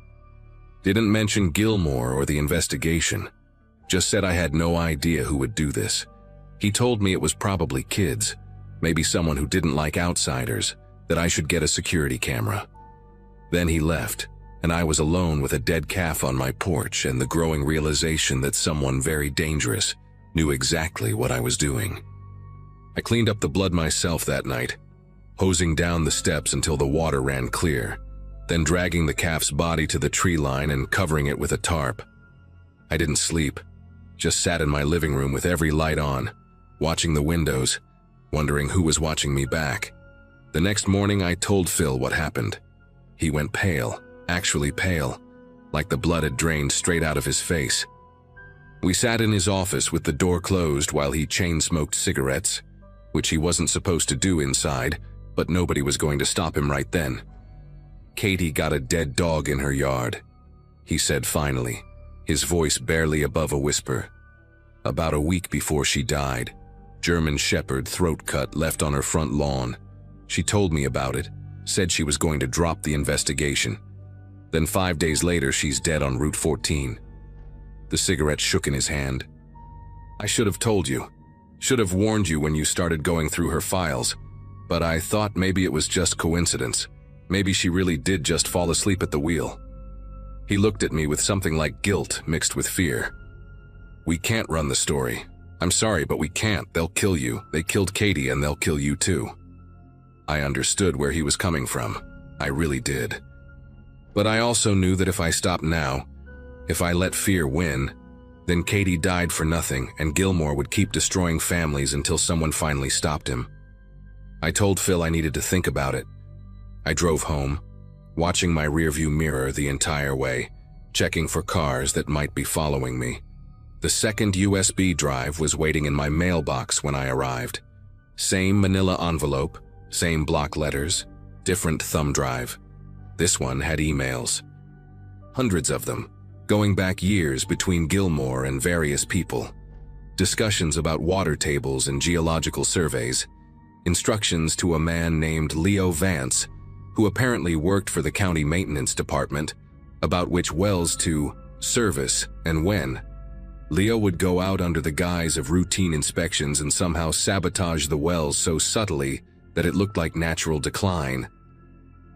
Didn't mention Gilmore or the investigation. Just said I had no idea who would do this. He told me it was probably kids, maybe someone who didn't like outsiders, that I should get a security camera. Then he left, and I was alone with a dead calf on my porch and the growing realization that someone very dangerous knew exactly what I was doing. I cleaned up the blood myself that night, hosing down the steps until the water ran clear, then dragging the calf's body to the tree line and covering it with a tarp. I didn't sleep, just sat in my living room with every light on, watching the windows, wondering who was watching me back. The next morning I told Phil what happened. He went pale, actually pale, like the blood had drained straight out of his face. We sat in his office with the door closed while he chain-smoked cigarettes, which he wasn't supposed to do inside, but nobody was going to stop him right then. Katie got a dead dog in her yard, he said finally, his voice barely above a whisper. About a week before she died, German Shepherd throat cut left on her front lawn. She told me about it, said she was going to drop the investigation. Then 5 days later, she's dead on Route 14. The cigarette shook in his hand. I should have told you. Should have warned you when you started going through her files. But I thought maybe it was just coincidence. Maybe she really did just fall asleep at the wheel. He looked at me with something like guilt mixed with fear. We can't run the story. I'm sorry, but we can't. They'll kill you. They killed Katie and they'll kill you too. I understood where he was coming from. I really did. But I also knew that if I stopped now, if I let fear win, then Katie died for nothing and Gilmore would keep destroying families until someone finally stopped him. I told Phil I needed to think about it. I drove home, watching my rearview mirror the entire way, checking for cars that might be following me. The second USB drive was waiting in my mailbox when I arrived. Same manila envelope, same block letters, different thumb drive. This one had emails. Hundreds of them, going back years between Gilmore and various people. Discussions about water tables and geological surveys. Instructions to a man named Leo Vance, who apparently worked for the county maintenance department, about which wells to service and when. Leo would go out under the guise of routine inspections and somehow sabotage the wells so subtly that it looked like natural decline.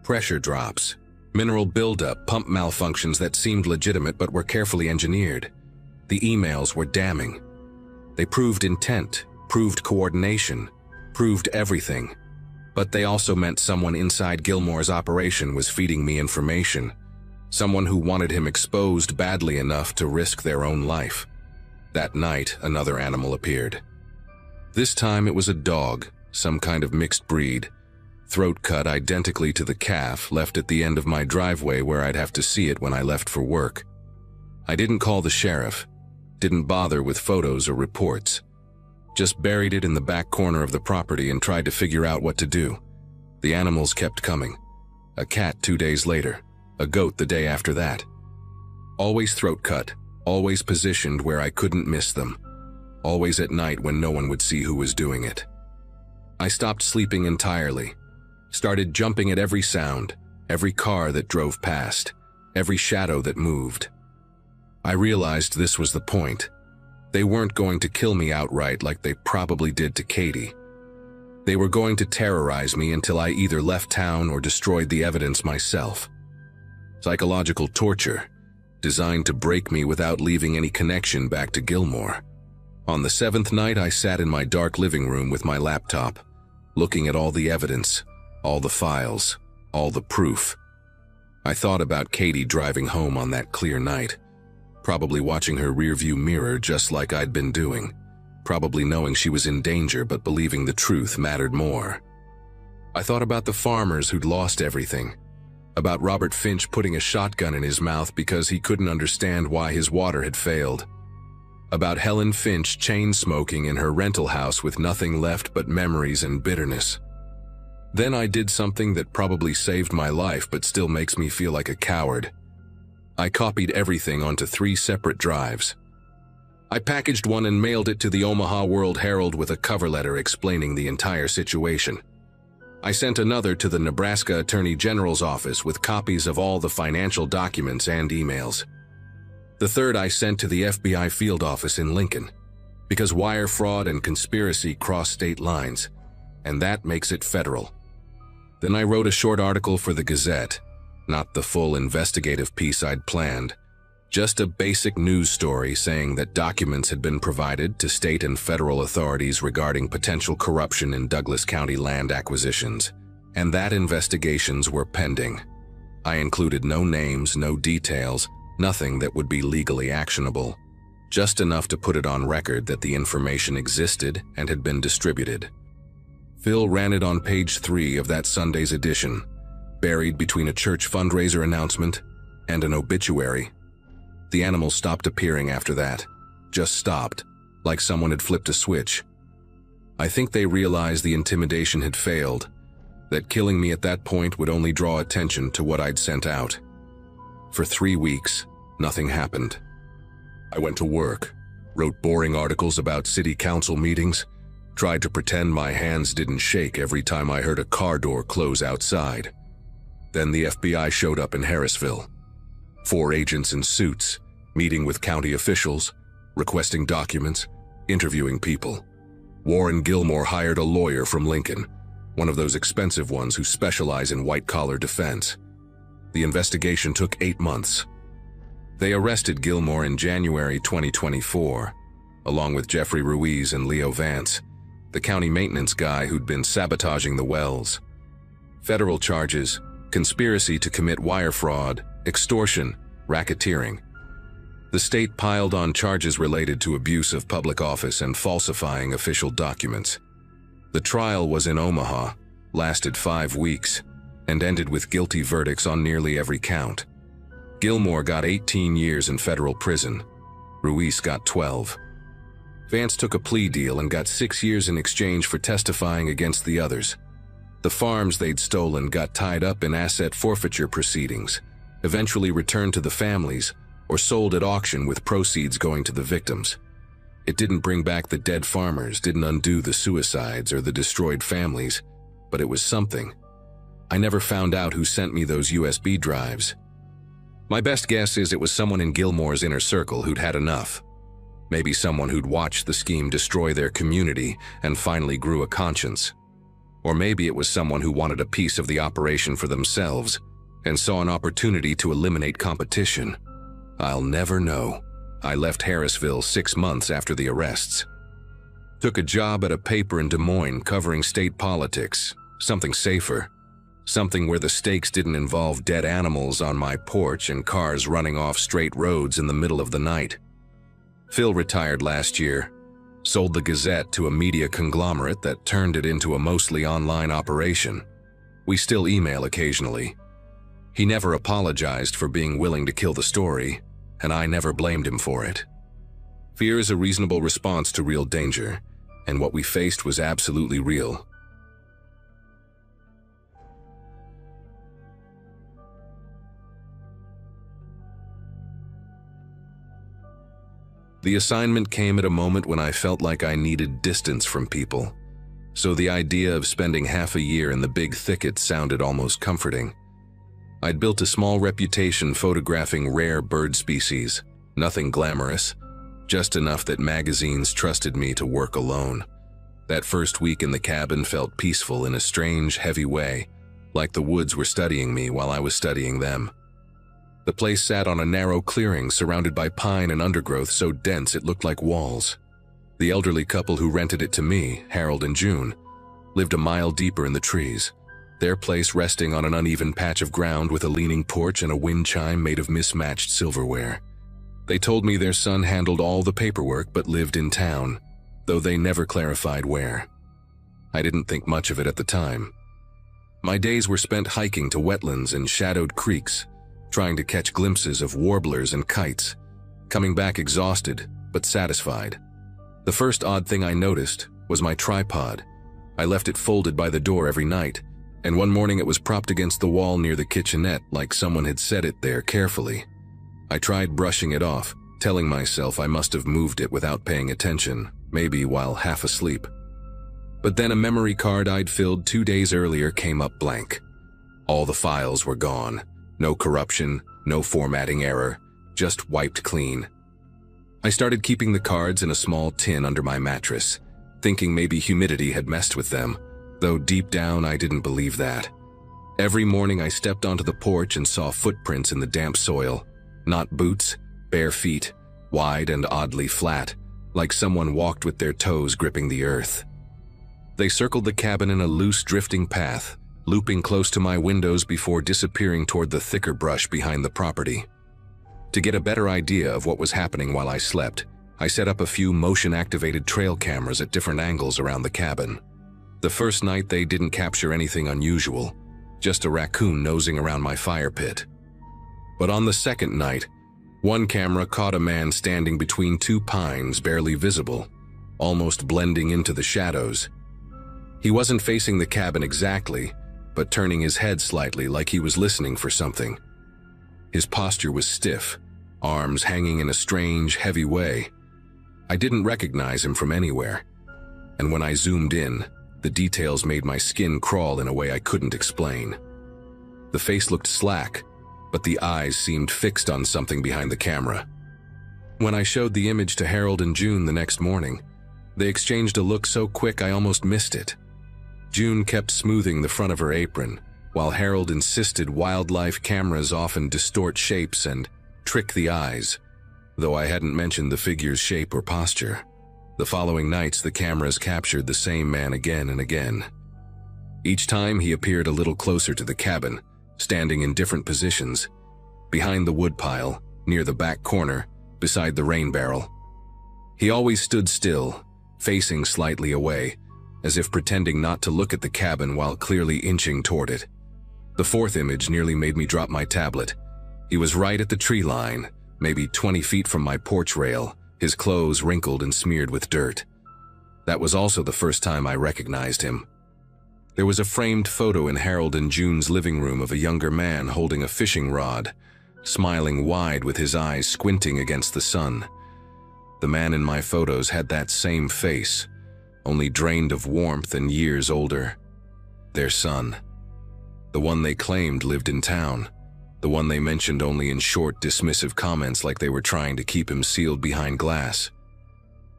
Pressure drops, mineral buildup, pump malfunctions that seemed legitimate but were carefully engineered. The emails were damning. They proved intent, proved coordination, proved everything. But they also meant someone inside Gilmore's operation was feeding me information. Someone who wanted him exposed badly enough to risk their own life. That night, another animal appeared. This time it was a dog, some kind of mixed breed. Throat cut identically to the calf left at the end of my driveway where I'd have to see it when I left for work. I didn't call the sheriff, didn't bother with photos or reports. Just buried it in the back corner of the property and tried to figure out what to do. The animals kept coming. A cat 2 days later, a goat the day after that. Always throat cut, always positioned where I couldn't miss them. Always at night when no one would see who was doing it. I stopped sleeping entirely. Started jumping at every sound, every car that drove past, every shadow that moved. I realized this was the point. They weren't going to kill me outright like they probably did to Katie. They were going to terrorize me until I either left town or destroyed the evidence myself. Psychological torture, designed to break me without leaving any connection back to Gilmore. On the 7th night, I sat in my dark living room with my laptop, looking at all the evidence, all the files, all the proof. I thought about Katie driving home on that clear night, probably watching her rearview mirror just like I'd been doing, probably knowing she was in danger but believing the truth mattered more. I thought about the farmers who'd lost everything, about Robert Finch putting a shotgun in his mouth because he couldn't understand why his water had failed, about Helen Finch chain-smoking in her rental house with nothing left but memories and bitterness. Then I did something that probably saved my life but still makes me feel like a coward. I copied everything onto 3 separate drives. I packaged one and mailed it to the Omaha World-Herald with a cover letter explaining the entire situation. I sent another to the Nebraska Attorney General's office with copies of all the financial documents and emails. The third I sent to the FBI field office in Lincoln, because wire fraud and conspiracy cross state lines, and that makes it federal. Then I wrote a short article for the Gazette, not the full investigative piece I'd planned, just a basic news story saying that documents had been provided to state and federal authorities regarding potential corruption in Douglas County land acquisitions, and that investigations were pending. I included no names, no details, nothing that would be legally actionable, just enough to put it on record that the information existed and had been distributed. Phil ran it on page 3 of that Sunday's edition, buried between a church fundraiser announcement and an obituary. The animals stopped appearing after that, just stopped, like someone had flipped a switch. I think they realized the intimidation had failed, that killing me at that point would only draw attention to what I'd sent out. For 3 weeks, nothing happened. I went to work, wrote boring articles about city council meetings, tried to pretend my hands didn't shake every time I heard a car door close outside. Then the FBI showed up in Harrisville. 4 agents in suits, meeting with county officials, requesting documents, interviewing people. Warren Gilmore hired a lawyer from Lincoln, one of those expensive ones who specialize in white-collar defense. The investigation took 8 months. They arrested Gilmore in January 2024, along with Jeffrey Ruiz and Leo Vance, the county maintenance guy who'd been sabotaging the wells. Federal charges: conspiracy to commit wire fraud, extortion, racketeering. The state piled on charges related to abuse of public office and falsifying official documents. The trial was in Omaha, lasted 5 weeks, and ended with guilty verdicts on nearly every count. Gilmore got 18 years in federal prison. Ruiz got 12. Vance took a plea deal and got 6 years in exchange for testifying against the others. The farms they'd stolen got tied up in asset forfeiture proceedings, eventually returned to the families, or sold at auction with proceeds going to the victims. It didn't bring back the dead farmers, didn't undo the suicides or the destroyed families, but it was something. I never found out who sent me those USB drives. My best guess is it was someone in Gilmore's inner circle who'd had enough. Maybe someone who'd watched the scheme destroy their community and finally grew a conscience. Or maybe it was someone who wanted a piece of the operation for themselves and saw an opportunity to eliminate competition. I'll never know. I left Harrisville 6 months after the arrests. Took a job at a paper in Des Moines covering state politics, something safer. Something where the stakes didn't involve dead animals on my porch and cars running off straight roads in the middle of the night. Phil retired last year, sold the Gazette to a media conglomerate that turned it into a mostly online operation. We still email occasionally. He never apologized for being willing to kill the story, and I never blamed him for it. Fear is a reasonable response to real danger, and what we faced was absolutely real. The assignment came at a moment when I felt like I needed distance from people, so the idea of spending half a year in the big thicket sounded almost comforting. I'd built a small reputation photographing rare bird species, nothing glamorous, just enough that magazines trusted me to work alone. That first week in the cabin felt peaceful in a strange, heavy way, like the woods were studying me while I was studying them. The place sat on a narrow clearing surrounded by pine and undergrowth so dense it looked like walls. The elderly couple who rented it to me, Harold and June, lived a mile deeper in the trees, their place resting on an uneven patch of ground with a leaning porch and a wind chime made of mismatched silverware. They told me their son handled all the paperwork but lived in town, though they never clarified where. I didn't think much of it at the time. My days were spent hiking to wetlands and shadowed creeks, trying to catch glimpses of warblers and kites, coming back exhausted but satisfied. The first odd thing I noticed was my tripod. I left it folded by the door every night, and one morning it was propped against the wall near the kitchenette like someone had set it there carefully. I tried brushing it off, telling myself I must have moved it without paying attention, maybe while half asleep. But then a memory card I'd filled 2 days earlier came up blank. All the files were gone. No corruption, no formatting error, just wiped clean. I started keeping the cards in a small tin under my mattress, thinking maybe humidity had messed with them, though deep down I didn't believe that. Every morning I stepped onto the porch and saw footprints in the damp soil. Not boots, bare feet, wide and oddly flat, like someone walked with their toes gripping the earth. They circled the cabin in a loose, drifting path, looping close to my windows before disappearing toward the thicker brush behind the property. To get a better idea of what was happening while I slept, I set up a few motion-activated trail cameras at different angles around the cabin. The first night they didn't capture anything unusual, just a raccoon nosing around my fire pit. But on the second night, one camera caught a man standing between two pines barely visible, almost blending into the shadows. He wasn't facing the cabin exactly, but turning his head slightly like he was listening for something. His posture was stiff, arms hanging in a strange, heavy way. I didn't recognize him from anywhere, and when I zoomed in, the details made my skin crawl in a way I couldn't explain. The face looked slack, but the eyes seemed fixed on something behind the camera. When I showed the image to Harold and June the next morning, they exchanged a look so quick I almost missed it. June kept smoothing the front of her apron, while Harold insisted wildlife cameras often distort shapes and trick the eyes, though I hadn't mentioned the figure's shape or posture. The following nights, the cameras captured the same man again and again. Each time he appeared a little closer to the cabin, standing in different positions, behind the woodpile, near the back corner, beside the rain barrel. He always stood still, facing slightly away, as if pretending not to look at the cabin while clearly inching toward it. The fourth image nearly made me drop my tablet. He was right at the tree line, maybe 20 feet from my porch rail, his clothes wrinkled and smeared with dirt. That was also the first time I recognized him. There was a framed photo in Harold and June's living room of a younger man holding a fishing rod, smiling wide with his eyes squinting against the sun. The man in my photos had that same face, only drained of warmth and years older. Their son. The one they claimed lived in town. The one they mentioned only in short, dismissive comments like they were trying to keep him sealed behind glass.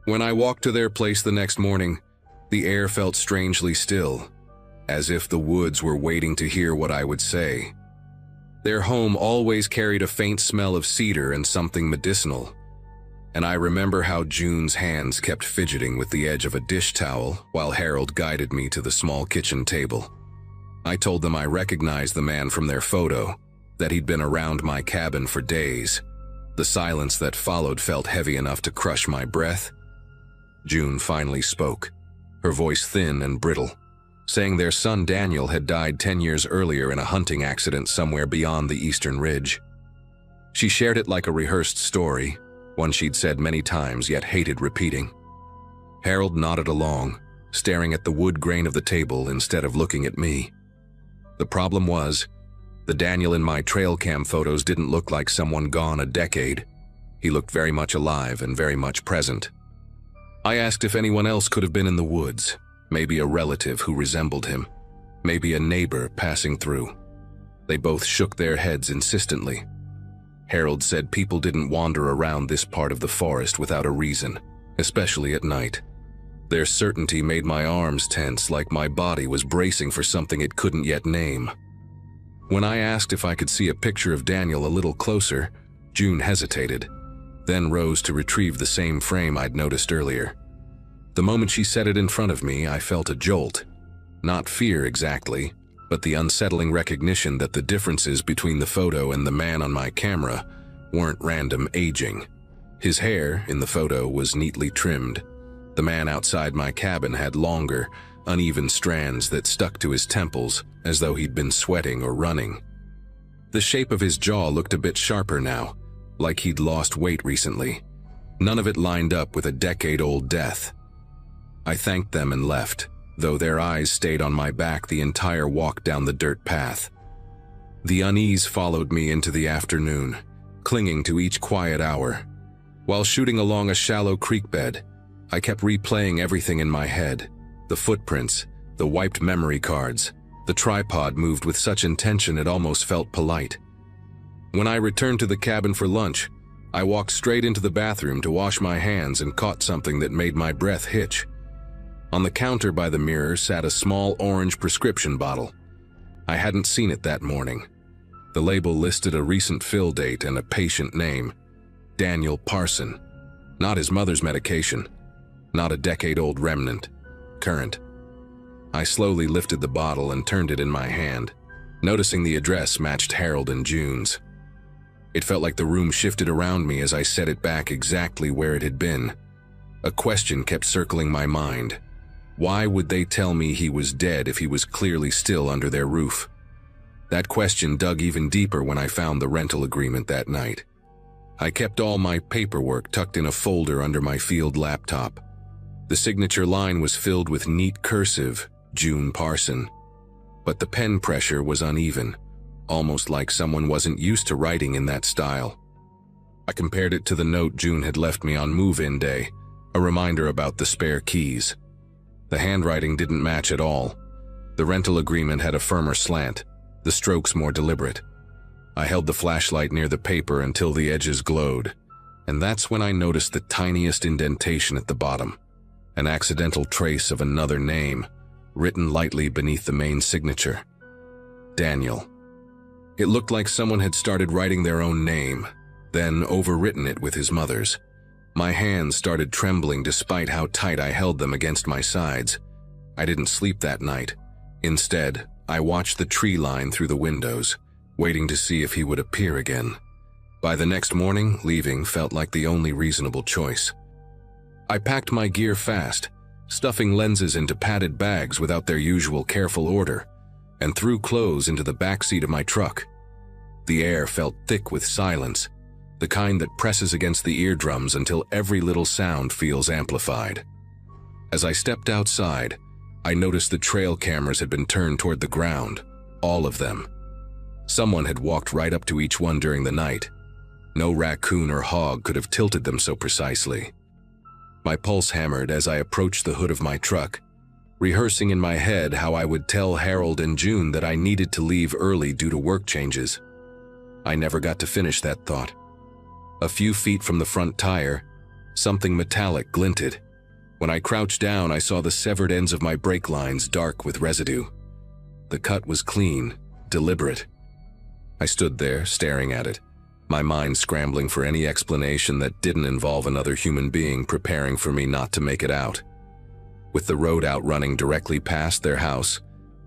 When I walked to their place the next morning, the air felt strangely still, as if the woods were waiting to hear what I would say. Their home always carried a faint smell of cedar and something medicinal, and I remember how June's hands kept fidgeting with the edge of a dish towel while Harold guided me to the small kitchen table. I told them I recognized the man from their photo, that he'd been around my cabin for days. The silence that followed felt heavy enough to crush my breath. June finally spoke, her voice thin and brittle, saying their son Daniel had died 10 years earlier in a hunting accident somewhere beyond the eastern ridge. She shared it like a rehearsed story, one she'd said many times yet hated repeating. Harold nodded along, staring at the wood grain of the table instead of looking at me. The problem was, the Daniel in my trail cam photos didn't look like someone gone a decade. He looked very much alive and very much present. I asked if anyone else could have been in the woods, maybe a relative who resembled him, maybe a neighbor passing through. They both shook their heads insistently. Harold said people didn't wander around this part of the forest without a reason, especially at night. Their certainty made my arms tense like my body was bracing for something it couldn't yet name. When I asked if I could see a picture of Daniel a little closer, June hesitated, then rose to retrieve the same frame I'd noticed earlier. The moment she set it in front of me, I felt a jolt. Not fear exactly, but the unsettling recognition that the differences between the photo and the man on my camera weren't random aging. His hair, in the photo, was neatly trimmed. The man outside my cabin had longer, uneven strands that stuck to his temples as though he'd been sweating or running. The shape of his jaw looked a bit sharper now, like he'd lost weight recently. None of it lined up with a decade-old death. I thanked them and left, though their eyes stayed on my back the entire walk down the dirt path. The unease followed me into the afternoon, clinging to each quiet hour. While shooting along a shallow creek bed, I kept replaying everything in my head. The footprints, the wiped memory cards. The tripod moved with such intention it almost felt polite. When I returned to the cabin for lunch, I walked straight into the bathroom to wash my hands and caught something that made my breath hitch. On the counter by the mirror sat a small orange prescription bottle. I hadn't seen it that morning. The label listed a recent fill date and a patient name, Daniel Parson. Not his mother's medication, not a decade-old remnant, current. I slowly lifted the bottle and turned it in my hand, noticing the address matched Harold and June's. It felt like the room shifted around me as I set it back exactly where it had been. A question kept circling my mind. Why would they tell me he was dead if he was clearly still under their roof? That question dug even deeper when I found the rental agreement that night. I kept all my paperwork tucked in a folder under my field laptop. The signature line was filled with neat cursive, June Parson. But the pen pressure was uneven, almost like someone wasn't used to writing in that style. I compared it to the note June had left me on move-in day, a reminder about the spare keys. The handwriting didn't match at all. The rental agreement had a firmer slant, the strokes more deliberate. I held the flashlight near the paper until the edges glowed, and that's when I noticed the tiniest indentation at the bottom, an accidental trace of another name, written lightly beneath the main signature. Daniel. It looked like someone had started writing their own name, then overwritten it with his mother's. My hands started trembling despite how tight I held them against my sides. I didn't sleep that night. Instead, I watched the tree line through the windows, waiting to see if he would appear again. By the next morning, leaving felt like the only reasonable choice. I packed my gear fast, stuffing lenses into padded bags without their usual careful order, and threw clothes into the backseat of my truck. The air felt thick with silence, the kind that presses against the eardrums until every little sound feels amplified. As I stepped outside, I noticed the trail cameras had been turned toward the ground, all of them. Someone had walked right up to each one during the night. No raccoon or hog could have tilted them so precisely. My pulse hammered as I approached the hood of my truck, rehearsing in my head how I would tell Harold and June that I needed to leave early due to work changes. I never got to finish that thought. A few feet from the front tire, something metallic glinted. When I crouched down, I saw the severed ends of my brake lines dark with residue. The cut was clean, deliberate. I stood there, staring at it, my mind scrambling for any explanation that didn't involve another human being preparing for me not to make it out. With the road out running directly past their house,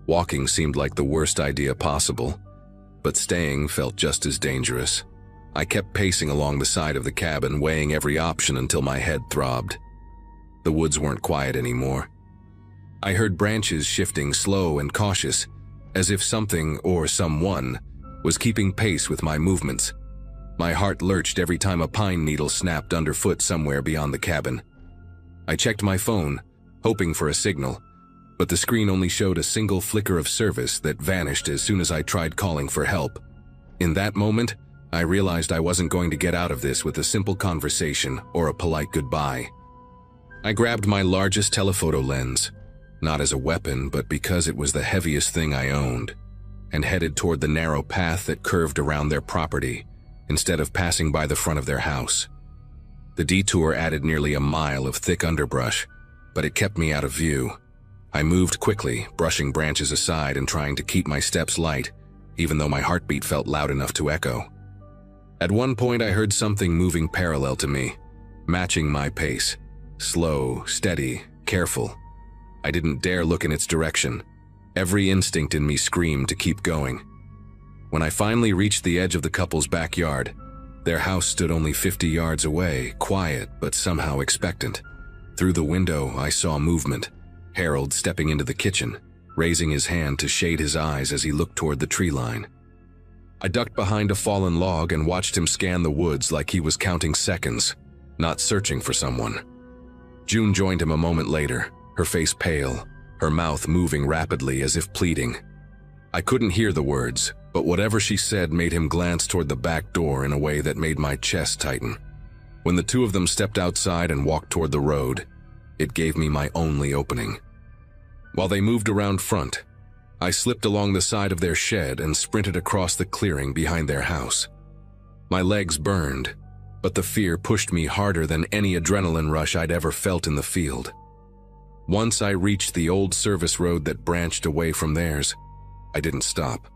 walking seemed like the worst idea possible, but staying felt just as dangerous. I kept pacing along the side of the cabin, weighing every option until my head throbbed. The woods weren't quiet anymore. I heard branches shifting slow and cautious, as if something or someone was keeping pace with my movements. My heart lurched every time a pine needle snapped underfoot somewhere beyond the cabin. I checked my phone, hoping for a signal, but the screen only showed a single flicker of service that vanished as soon as I tried calling for help. In that moment, I realized I wasn't going to get out of this with a simple conversation or a polite goodbye. I grabbed my largest telephoto lens, not as a weapon, but because it was the heaviest thing I owned, and headed toward the narrow path that curved around their property, instead of passing by the front of their house. The detour added nearly a mile of thick underbrush, but it kept me out of view. I moved quickly, brushing branches aside and trying to keep my steps light, even though my heartbeat felt loud enough to echo. At one point, I heard something moving parallel to me, matching my pace. Slow, steady, careful. I didn't dare look in its direction. Every instinct in me screamed to keep going. When I finally reached the edge of the couple's backyard, their house stood only 50 yards away, quiet but somehow expectant. Through the window, I saw movement. Harold stepping into the kitchen, raising his hand to shade his eyes as he looked toward the tree line. I ducked behind a fallen log and watched him scan the woods like he was counting seconds, not searching for someone. June joined him a moment later, her face pale, her mouth moving rapidly as if pleading. I couldn't hear the words, but whatever she said made him glance toward the back door in a way that made my chest tighten. When the two of them stepped outside and walked toward the road, it gave me my only opening. While they moved around front, I slipped along the side of their shed and sprinted across the clearing behind their house. My legs burned, but the fear pushed me harder than any adrenaline rush I'd ever felt in the field. Once I reached the old service road that branched away from theirs, I didn't stop.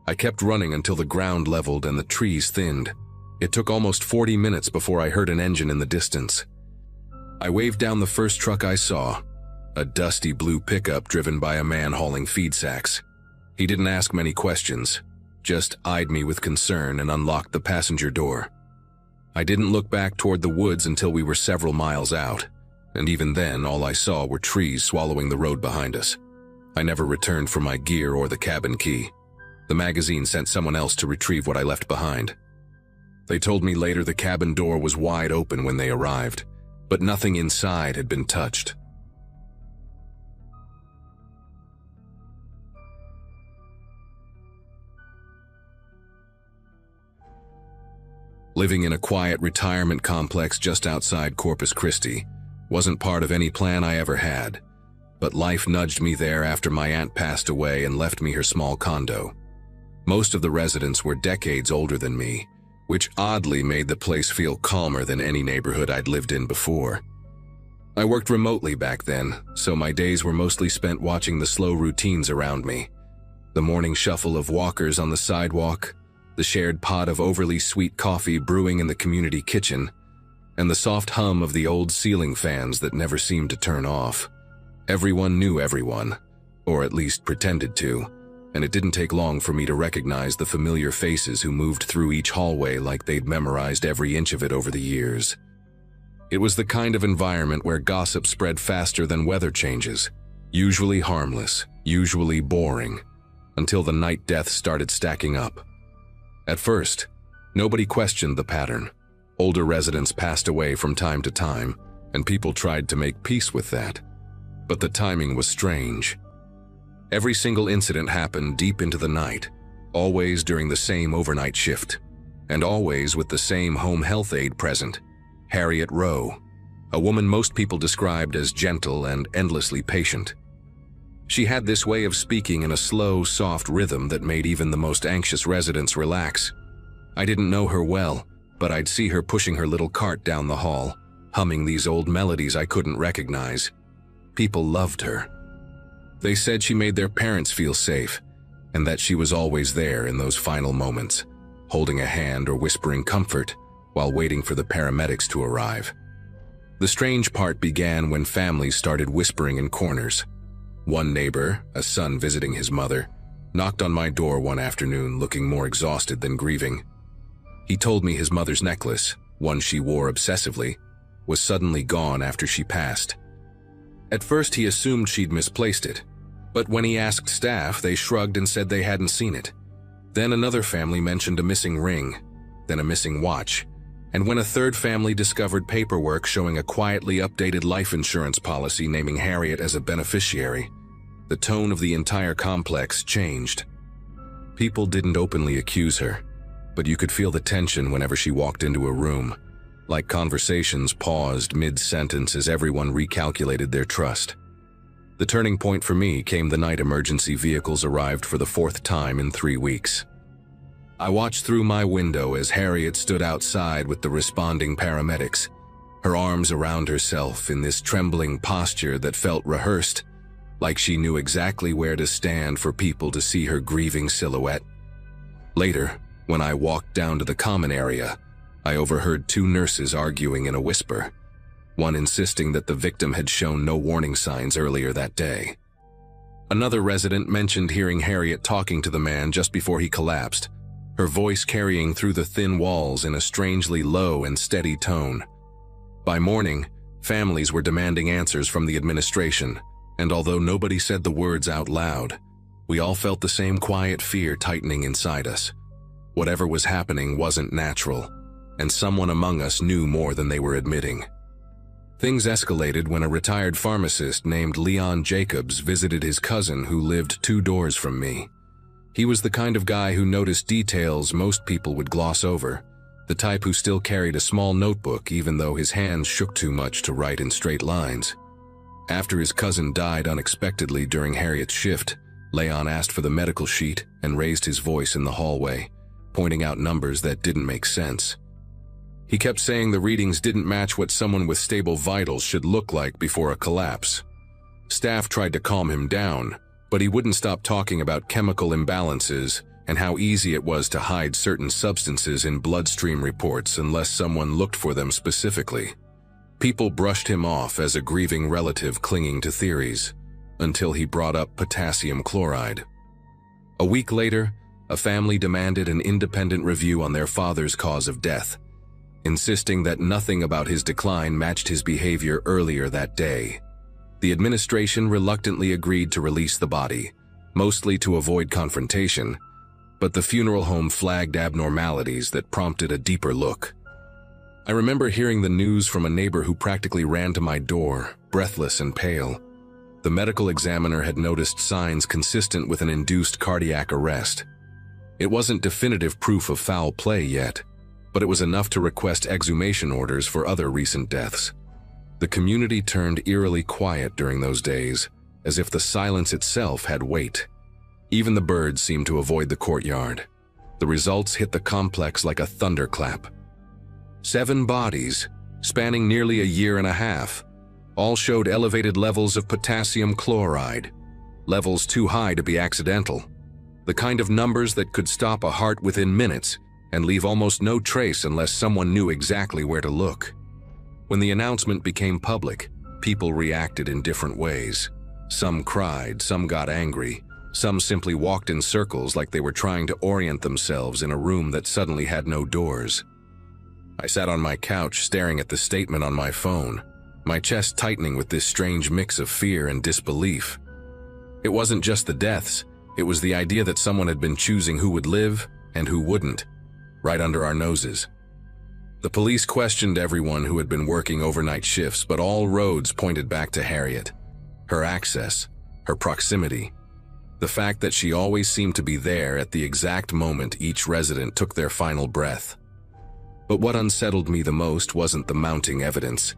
I kept running until the ground leveled and the trees thinned. It took almost 40 minutes before I heard an engine in the distance. I waved down the first truck I saw, a dusty blue pickup driven by a man hauling feed sacks. He didn't ask many questions, just eyed me with concern and unlocked the passenger door. I didn't look back toward the woods until we were several miles out, and even then all I saw were trees swallowing the road behind us. I never returned for my gear or the cabin key. The magazine sent someone else to retrieve what I left behind. They told me later the cabin door was wide open when they arrived, but nothing inside had been touched. Living in a quiet retirement complex just outside Corpus Christi wasn't part of any plan I ever had, but life nudged me there after my aunt passed away and left me her small condo. Most of the residents were decades older than me, which oddly made the place feel calmer than any neighborhood I'd lived in before. I worked remotely back then, so my days were mostly spent watching the slow routines around me. The morning shuffle of walkers on the sidewalk, the shared pot of overly sweet coffee brewing in the community kitchen, and the soft hum of the old ceiling fans that never seemed to turn off. Everyone knew everyone, or at least pretended to, and it didn't take long for me to recognize the familiar faces who moved through each hallway like they'd memorized every inch of it over the years. It was the kind of environment where gossip spread faster than weather changes, usually harmless, usually boring, until the night deaths started stacking up. At first, nobody questioned the pattern. Older residents passed away from time to time, and people tried to make peace with that. But the timing was strange. Every single incident happened deep into the night, always during the same overnight shift, and always with the same home health aide present, Harriet Rowe, a woman most people described as gentle and endlessly patient. She had this way of speaking in a slow, soft rhythm that made even the most anxious residents relax. I didn't know her well, but I'd see her pushing her little cart down the hall, humming these old melodies I couldn't recognize. People loved her. They said she made their parents feel safe, and that she was always there in those final moments, holding a hand or whispering comfort while waiting for the paramedics to arrive. The strange part began when families started whispering in corners. One neighbor, a son visiting his mother, knocked on my door one afternoon looking more exhausted than grieving. He told me his mother's necklace, one she wore obsessively, was suddenly gone after she passed. At first he assumed she'd misplaced it, but when he asked staff, they shrugged and said they hadn't seen it. Then another family mentioned a missing ring, then a missing watch, and when a third family discovered paperwork showing a quietly updated life insurance policy naming Harriet as a beneficiary, the tone of the entire complex changed. People didn't openly accuse her, but you could feel the tension whenever she walked into a room, like conversations paused mid-sentence as everyone recalculated their trust. The turning point for me came the night emergency vehicles arrived for the 4th time in 3 weeks. I watched through my window as Harriet stood outside with the responding paramedics, her arms around herself in this trembling posture that felt rehearsed, like she knew exactly where to stand for people to see her grieving silhouette. Later, when I walked down to the common area, I overheard 2 nurses arguing in a whisper, one insisting that the victim had shown no warning signs earlier that day. Another resident mentioned hearing Harriet talking to the man just before he collapsed, her voice carrying through the thin walls in a strangely low and steady tone. By morning, families were demanding answers from the administration, And although nobody said the words out loud, we all felt the same quiet fear tightening inside us. Whatever was happening wasn't natural, and someone among us knew more than they were admitting. Things escalated when a retired pharmacist named Leon Jacobs visited his cousin who lived 2 doors from me. He was the kind of guy who noticed details most people would gloss over, the type who still carried a small notebook even though his hands shook too much to write in straight lines. After his cousin died unexpectedly during Harriet's shift, Leon asked for the medical sheet and raised his voice in the hallway, pointing out numbers that didn't make sense. He kept saying the readings didn't match what someone with stable vitals should look like before a collapse. Staff tried to calm him down, but he wouldn't stop talking about chemical imbalances and how easy it was to hide certain substances in bloodstream reports unless someone looked for them specifically. People brushed him off as a grieving relative clinging to theories, until he brought up potassium chloride. A week later, a family demanded an independent review on their father's cause of death, insisting that nothing about his decline matched his behavior earlier that day. The administration reluctantly agreed to release the body, mostly to avoid confrontation, but the funeral home flagged abnormalities that prompted a deeper look. I remember hearing the news from a neighbor who practically ran to my door, breathless and pale. The medical examiner had noticed signs consistent with an induced cardiac arrest. It wasn't definitive proof of foul play yet, but it was enough to request exhumation orders for other recent deaths. The community turned eerily quiet during those days, as if the silence itself had weight. Even the birds seemed to avoid the courtyard. The results hit the complex like a thunderclap. 7 bodies, spanning nearly a year and a half, all showed elevated levels of potassium chloride, levels too high to be accidental. The kind of numbers that could stop a heart within minutes and leave almost no trace unless someone knew exactly where to look. When the announcement became public, people reacted in different ways. Some cried, some got angry, some simply walked in circles like they were trying to orient themselves in a room that suddenly had no doors. I sat on my couch staring at the statement on my phone, my chest tightening with this strange mix of fear and disbelief. It wasn't just the deaths, it was the idea that someone had been choosing who would live and who wouldn't, right under our noses. The police questioned everyone who had been working overnight shifts, but all roads pointed back to Harriet. Her access, her proximity, the fact that she always seemed to be there at the exact moment each resident took their final breath. But what unsettled me the most wasn't the mounting evidence.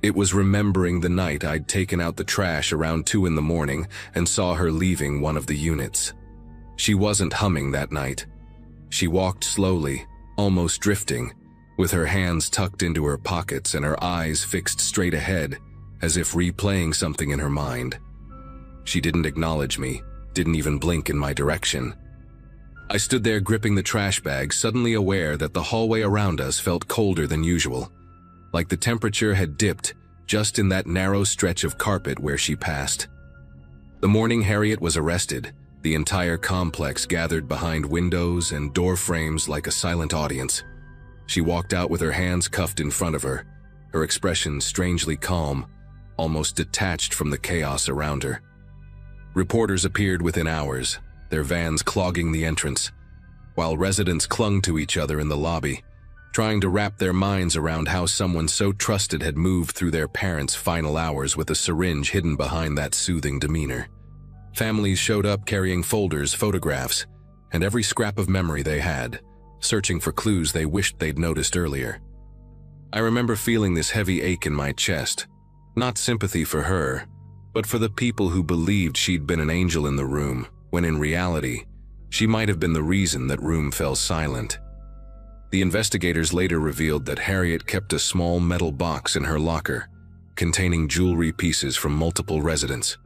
It was remembering the night I'd taken out the trash around 2 in the morning and saw her leaving one of the units. She wasn't humming that night. She walked slowly, almost drifting, with her hands tucked into her pockets and her eyes fixed straight ahead, as if replaying something in her mind. She didn't acknowledge me, didn't even blink in my direction. I stood there gripping the trash bag, suddenly aware that the hallway around us felt colder than usual, like the temperature had dipped just in that narrow stretch of carpet where she passed. The morning Harriet was arrested, the entire complex gathered behind windows and door frames like a silent audience. She walked out with her hands cuffed in front of her, her expression strangely calm, almost detached from the chaos around her. Reporters appeared within hours, their vans clogging the entrance, while residents clung to each other in the lobby, trying to wrap their minds around how someone so trusted had moved through their parents' final hours with a syringe hidden behind that soothing demeanor. Families showed up carrying folders, photographs, and every scrap of memory they had, searching for clues they wished they'd noticed earlier. I remember feeling this heavy ache in my chest, not sympathy for her, but for the people who believed she'd been an angel in the room, when in reality, she might have been the reason that room fell silent. The investigators later revealed that Harriet kept a small metal box in her locker, containing jewelry pieces from multiple residents.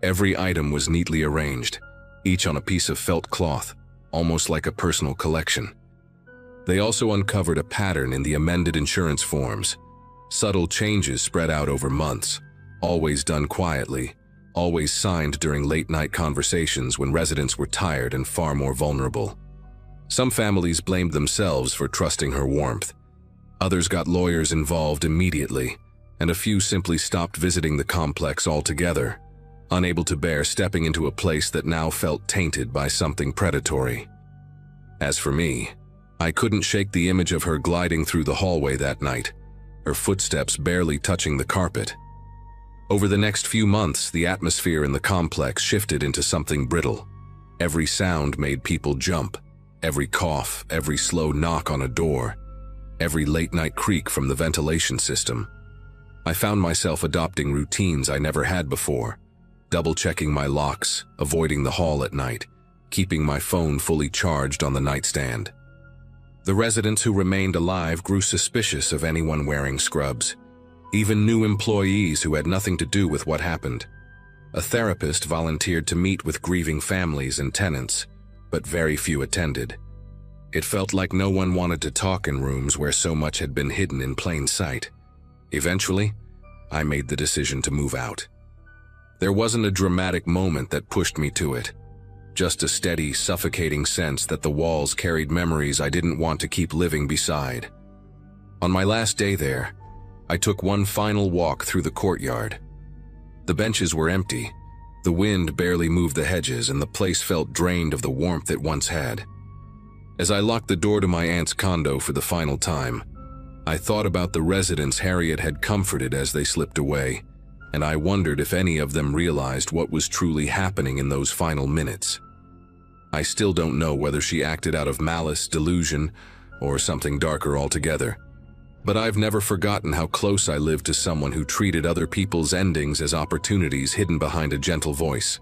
Every item was neatly arranged, each on a piece of felt cloth, almost like a personal collection. They also uncovered a pattern in the amended insurance forms, subtle changes spread out over months, always done quietly, always signed during late-night conversations when residents were tired and far more vulnerable. Some families blamed themselves for trusting her warmth. Others got lawyers involved immediately, and a few simply stopped visiting the complex altogether, unable to bear stepping into a place that now felt tainted by something predatory. As for me, I couldn't shake the image of her gliding through the hallway that night, her footsteps barely touching the carpet. Over the next few months, the atmosphere in the complex shifted into something brittle. Every sound made people jump. Every cough, every slow knock on a door, every late-night creak from the ventilation system. I found myself adopting routines I never had before, double-checking my locks, avoiding the hall at night, keeping my phone fully charged on the nightstand. The residents who remained alive grew suspicious of anyone wearing scrubs, even new employees who had nothing to do with what happened. A therapist volunteered to meet with grieving families and tenants, but very few attended. It felt like no one wanted to talk in rooms where so much had been hidden in plain sight. Eventually, I made the decision to move out. There wasn't a dramatic moment that pushed me to it, just a steady, suffocating sense that the walls carried memories I didn't want to keep living beside. On my last day there, I took one final walk through the courtyard. The benches were empty. The wind barely moved the hedges, and the place felt drained of the warmth it once had. As I locked the door to my aunt's condo for the final time, I thought about the residents Harriet had comforted as they slipped away, and I wondered if any of them realized what was truly happening in those final minutes. I still don't know whether she acted out of malice, delusion, or something darker altogether. But I've never forgotten how close I lived to someone who treated other people's endings as opportunities hidden behind a gentle voice.